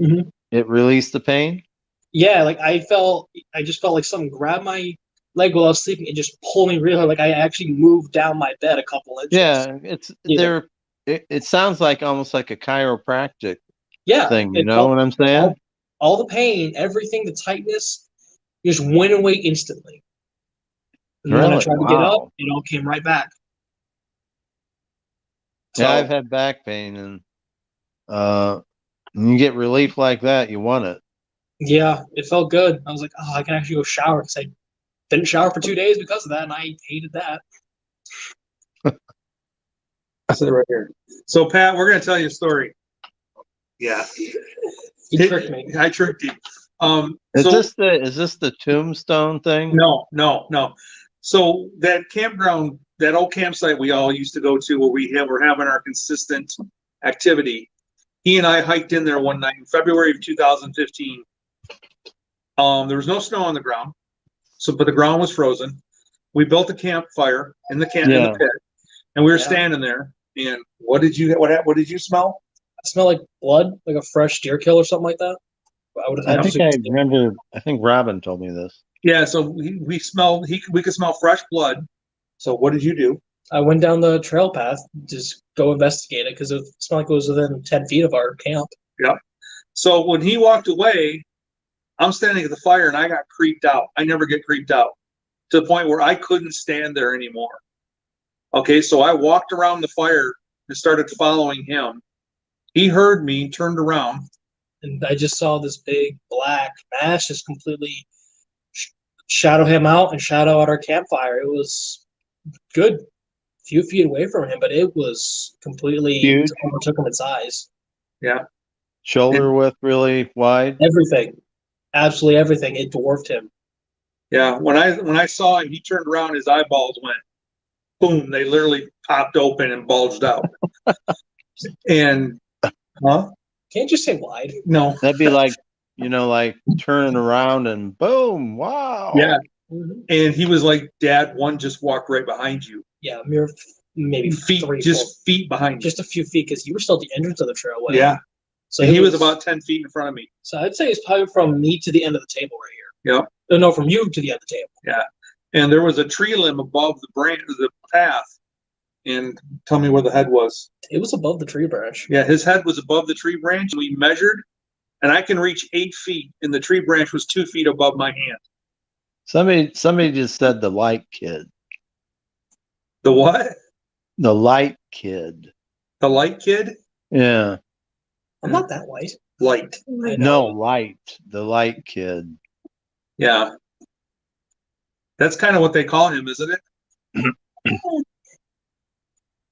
Mhm. it released the pain? Yeah, like I just felt like something grabbed my leg while I was sleeping and just pulled me real hard. Like I actually moved down my bed a couple inches. Yeah, it sounds like almost like a chiropractic Yeah, thing, you it know felt what I'm saying? all the pain, everything, the tightness, just went away instantly. And then when I Really? tried to get up, Wow. it all came right back. Yeah, I've So had back pain, and when you get relief like that, you want it. yeah, it felt good. I was like, oh, I can actually go shower because I didn't shower for 2 days because of that, and I hated that. Sit right here. So Pat, we're gonna tell you a story. Yeah, He tricked me. I tricked you. Is So this the tombstone thing? no. So that campground, that old campsite we all used to go to, where we're having our consistent activity. He and I hiked in there one night in February of 2015. There was no snow on the ground, but the ground was frozen. We built a campfire in the in the Yeah. pit, and we were Yeah. standing there. And what did you smell? I smell like blood, like a fresh deer kill or something like that. I think I remember. I think Robin told me this. Yeah, so we could smell fresh blood. So what did you do? I went down the trail path, just go investigate it because it smelled like it was within 10 feet of our camp. Yeah. So when he walked away, I'm standing at the fire and I got creeped out. I never get creeped out to the point where I couldn't stand there anymore. Okay, so I walked around the fire and started following him. He heard me, turned around. And I just saw this big black mass just completely shadow him out and shadow out our campfire. It was good few feet away from him, but it was completely Huge. overtook him in size. Yeah. Shoulder width really wide. Everything. Absolutely everything. It dwarfed him. Yeah. When I saw him, he turned around, his eyeballs went boom. They literally popped open and bulged out. And Can't just say wide. No. That'd be like, like turning around and boom, wow. Yeah. Mm-hmm. And he was like, Dad, one just walked right behind you. Yeah, mere maybe feet, 3, just 4, feet behind you. just a few feet because you were still at the entrance of the trailway. Yeah. So and he was about 10 feet in front of me. So I'd say it's probably from me to the end of the table right here. Yep. No, from you to the end of the table. Yeah. And there was a tree limb above the path. And tell me where the head was. It was above the tree branch. Yeah, his head was above the tree branch. We measured, and I can reach 8 feet, and the tree branch was 2 feet above my hand. Somebody just said the light kid. The what? The light kid. The light kid? Yeah. I'm not that white. Light. No, light. The light kid. Yeah. That's kind of what they call him, isn't it?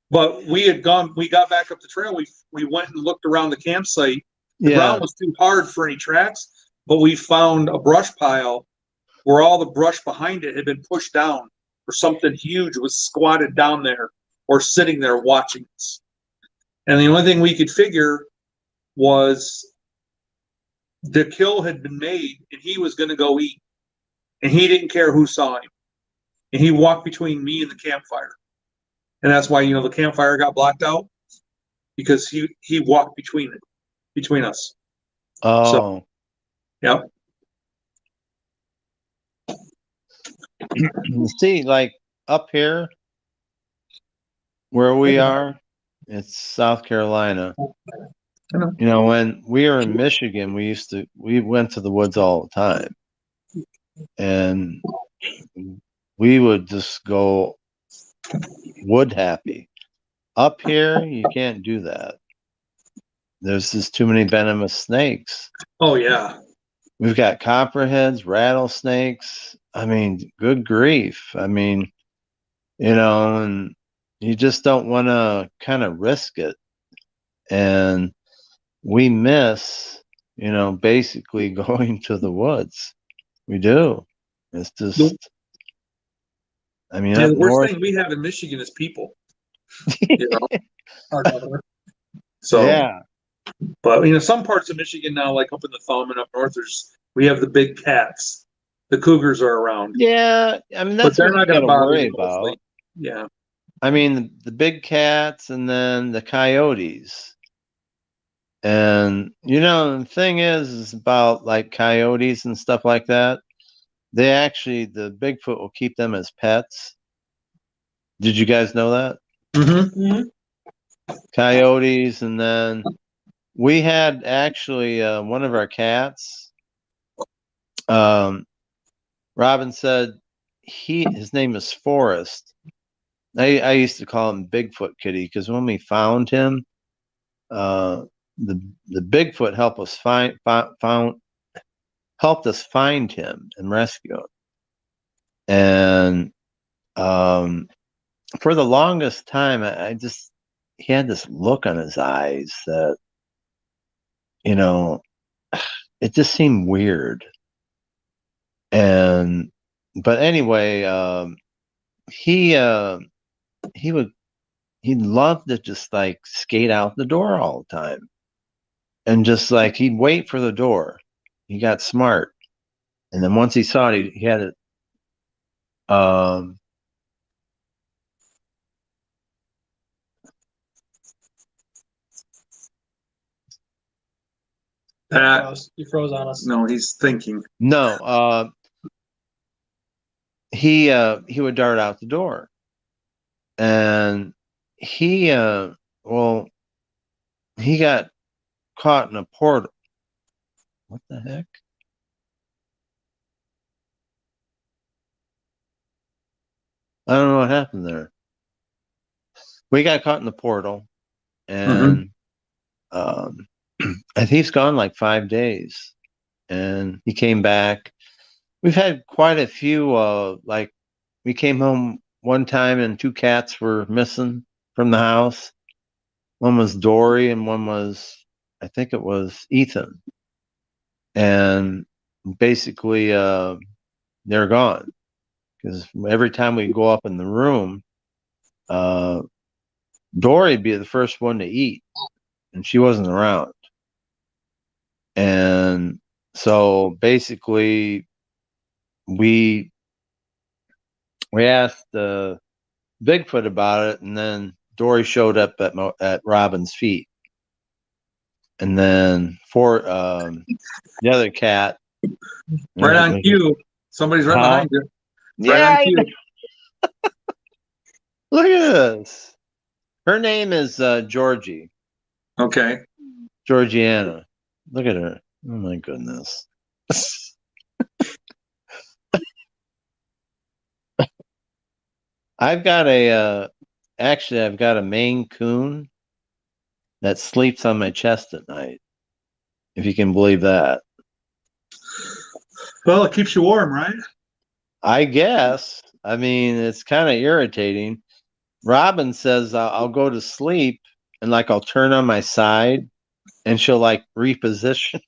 But we got back up the trail. We went and looked around the campsite. The ground was too hard for any tracks, but we found a brush pile where all the brush behind it had been pushed down, or something huge was squatted down there or sitting there watching us. And the only thing we could figure was the kill had been made and he was going to go eat. And he didn't care who saw him. And he walked between me and the campfire. And that's why, the campfire got blacked out, because he walked between us. Oh. So, yep. See, like up here where we are, it's South Carolina. When we were in Michigan, we went to the woods all the time. And we would just go wood happy. Up here, you can't do that. There's just too many venomous snakes. Oh, yeah. We've got copperheads, rattlesnakes. I mean, good grief. I mean, and you just don't want to kind of risk it. And we miss, basically going to the woods. We do. It's just, I mean, the worst north, thing we have in Michigan is people. Our governor. So, yeah. But, some parts of Michigan now, like up in the Thumb and up north, we have the big cats. The cougars are around. Yeah. I mean, that's what you got to worry about. Yeah. I mean, the big cats and then the coyotes. And the thing is about like coyotes and stuff like that. They actually, the Bigfoot will keep them as pets. Did you guys know that? Coyotes, and then we had actually one of our cats. Robin said his name is Forrest. I used to call him Bigfoot Kitty because when we found him, the Bigfoot helped us find him and rescue him. And for the longest time, he had this look on his eyes that it just seemed weird. And but anyway, he'd love to just like skate out the door all the time, and just like he'd wait for the door. He got smart, and then once he saw it, he had it. You froze on us. No, he's thinking. No, he would dart out the door, and he got caught in a portal. What the heck? I don't know what happened there. We got caught in the portal, and I think he's gone like 5 days, and he came back. We've had quite a few. Like we came home one time, and 2 cats were missing from the house. One was Dory, and one was, I think it was Ethan. And basically, they're gone because every time we go up in the room, Dory'd be the first one to eat, and she wasn't around. And so basically, we asked Bigfoot about it, and then Dory showed up at Robin's feet, and then for the other cat, Right on cue. Somebody's right behind you. Right Yeah, on cue. Look at this. Her name is Georgie. Okay. Georgiana. Look at her. Oh my goodness. I've got a Maine Coon that sleeps on my chest at night. If you can believe that. Well, it keeps you warm, right? I guess. I mean, it's kind of irritating. Robin says I'll go to sleep and like I'll turn on my side and she'll like reposition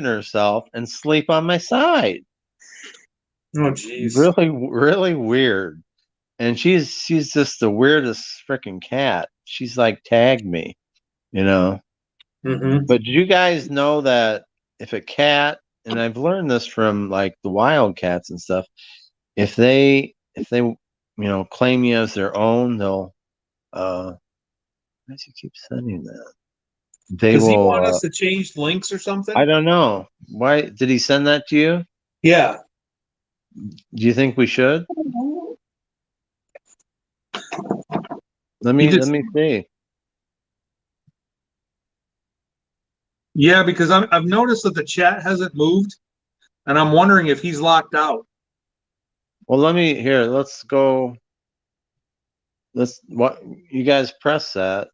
herself and sleep on my side. Oh, jeez. Really, really weird. And she's just the weirdest freaking cat. She's like tagged me, Mm-hmm. But do you guys know that if a cat, and I've learned this from like the wild cats and stuff, if they claim you as their own, they'll why does he keep sending that? They Does he will want us to change links or something? I don't know. Why did he send that to you? Yeah. Do you think we should? Let me see. Yeah, because I've noticed that the chat hasn't moved, and I'm wondering if he's locked out. Well, let's go. What you guys press that.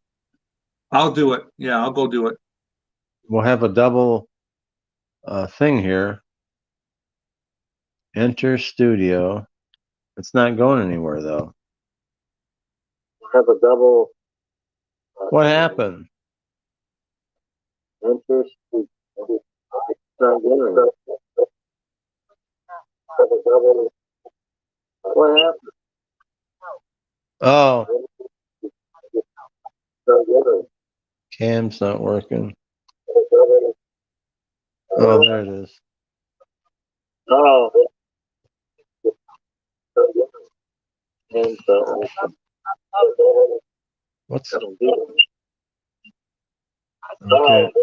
I'll do it. Yeah, I'll go do it. We'll have a double thing here. Enter studio. It's not going anywhere though. We'll have a double. What happened? Enter studio. It's not going anywhere. What happened? Oh. Cam's not working. Oh, there it is. Oh. What's Okay.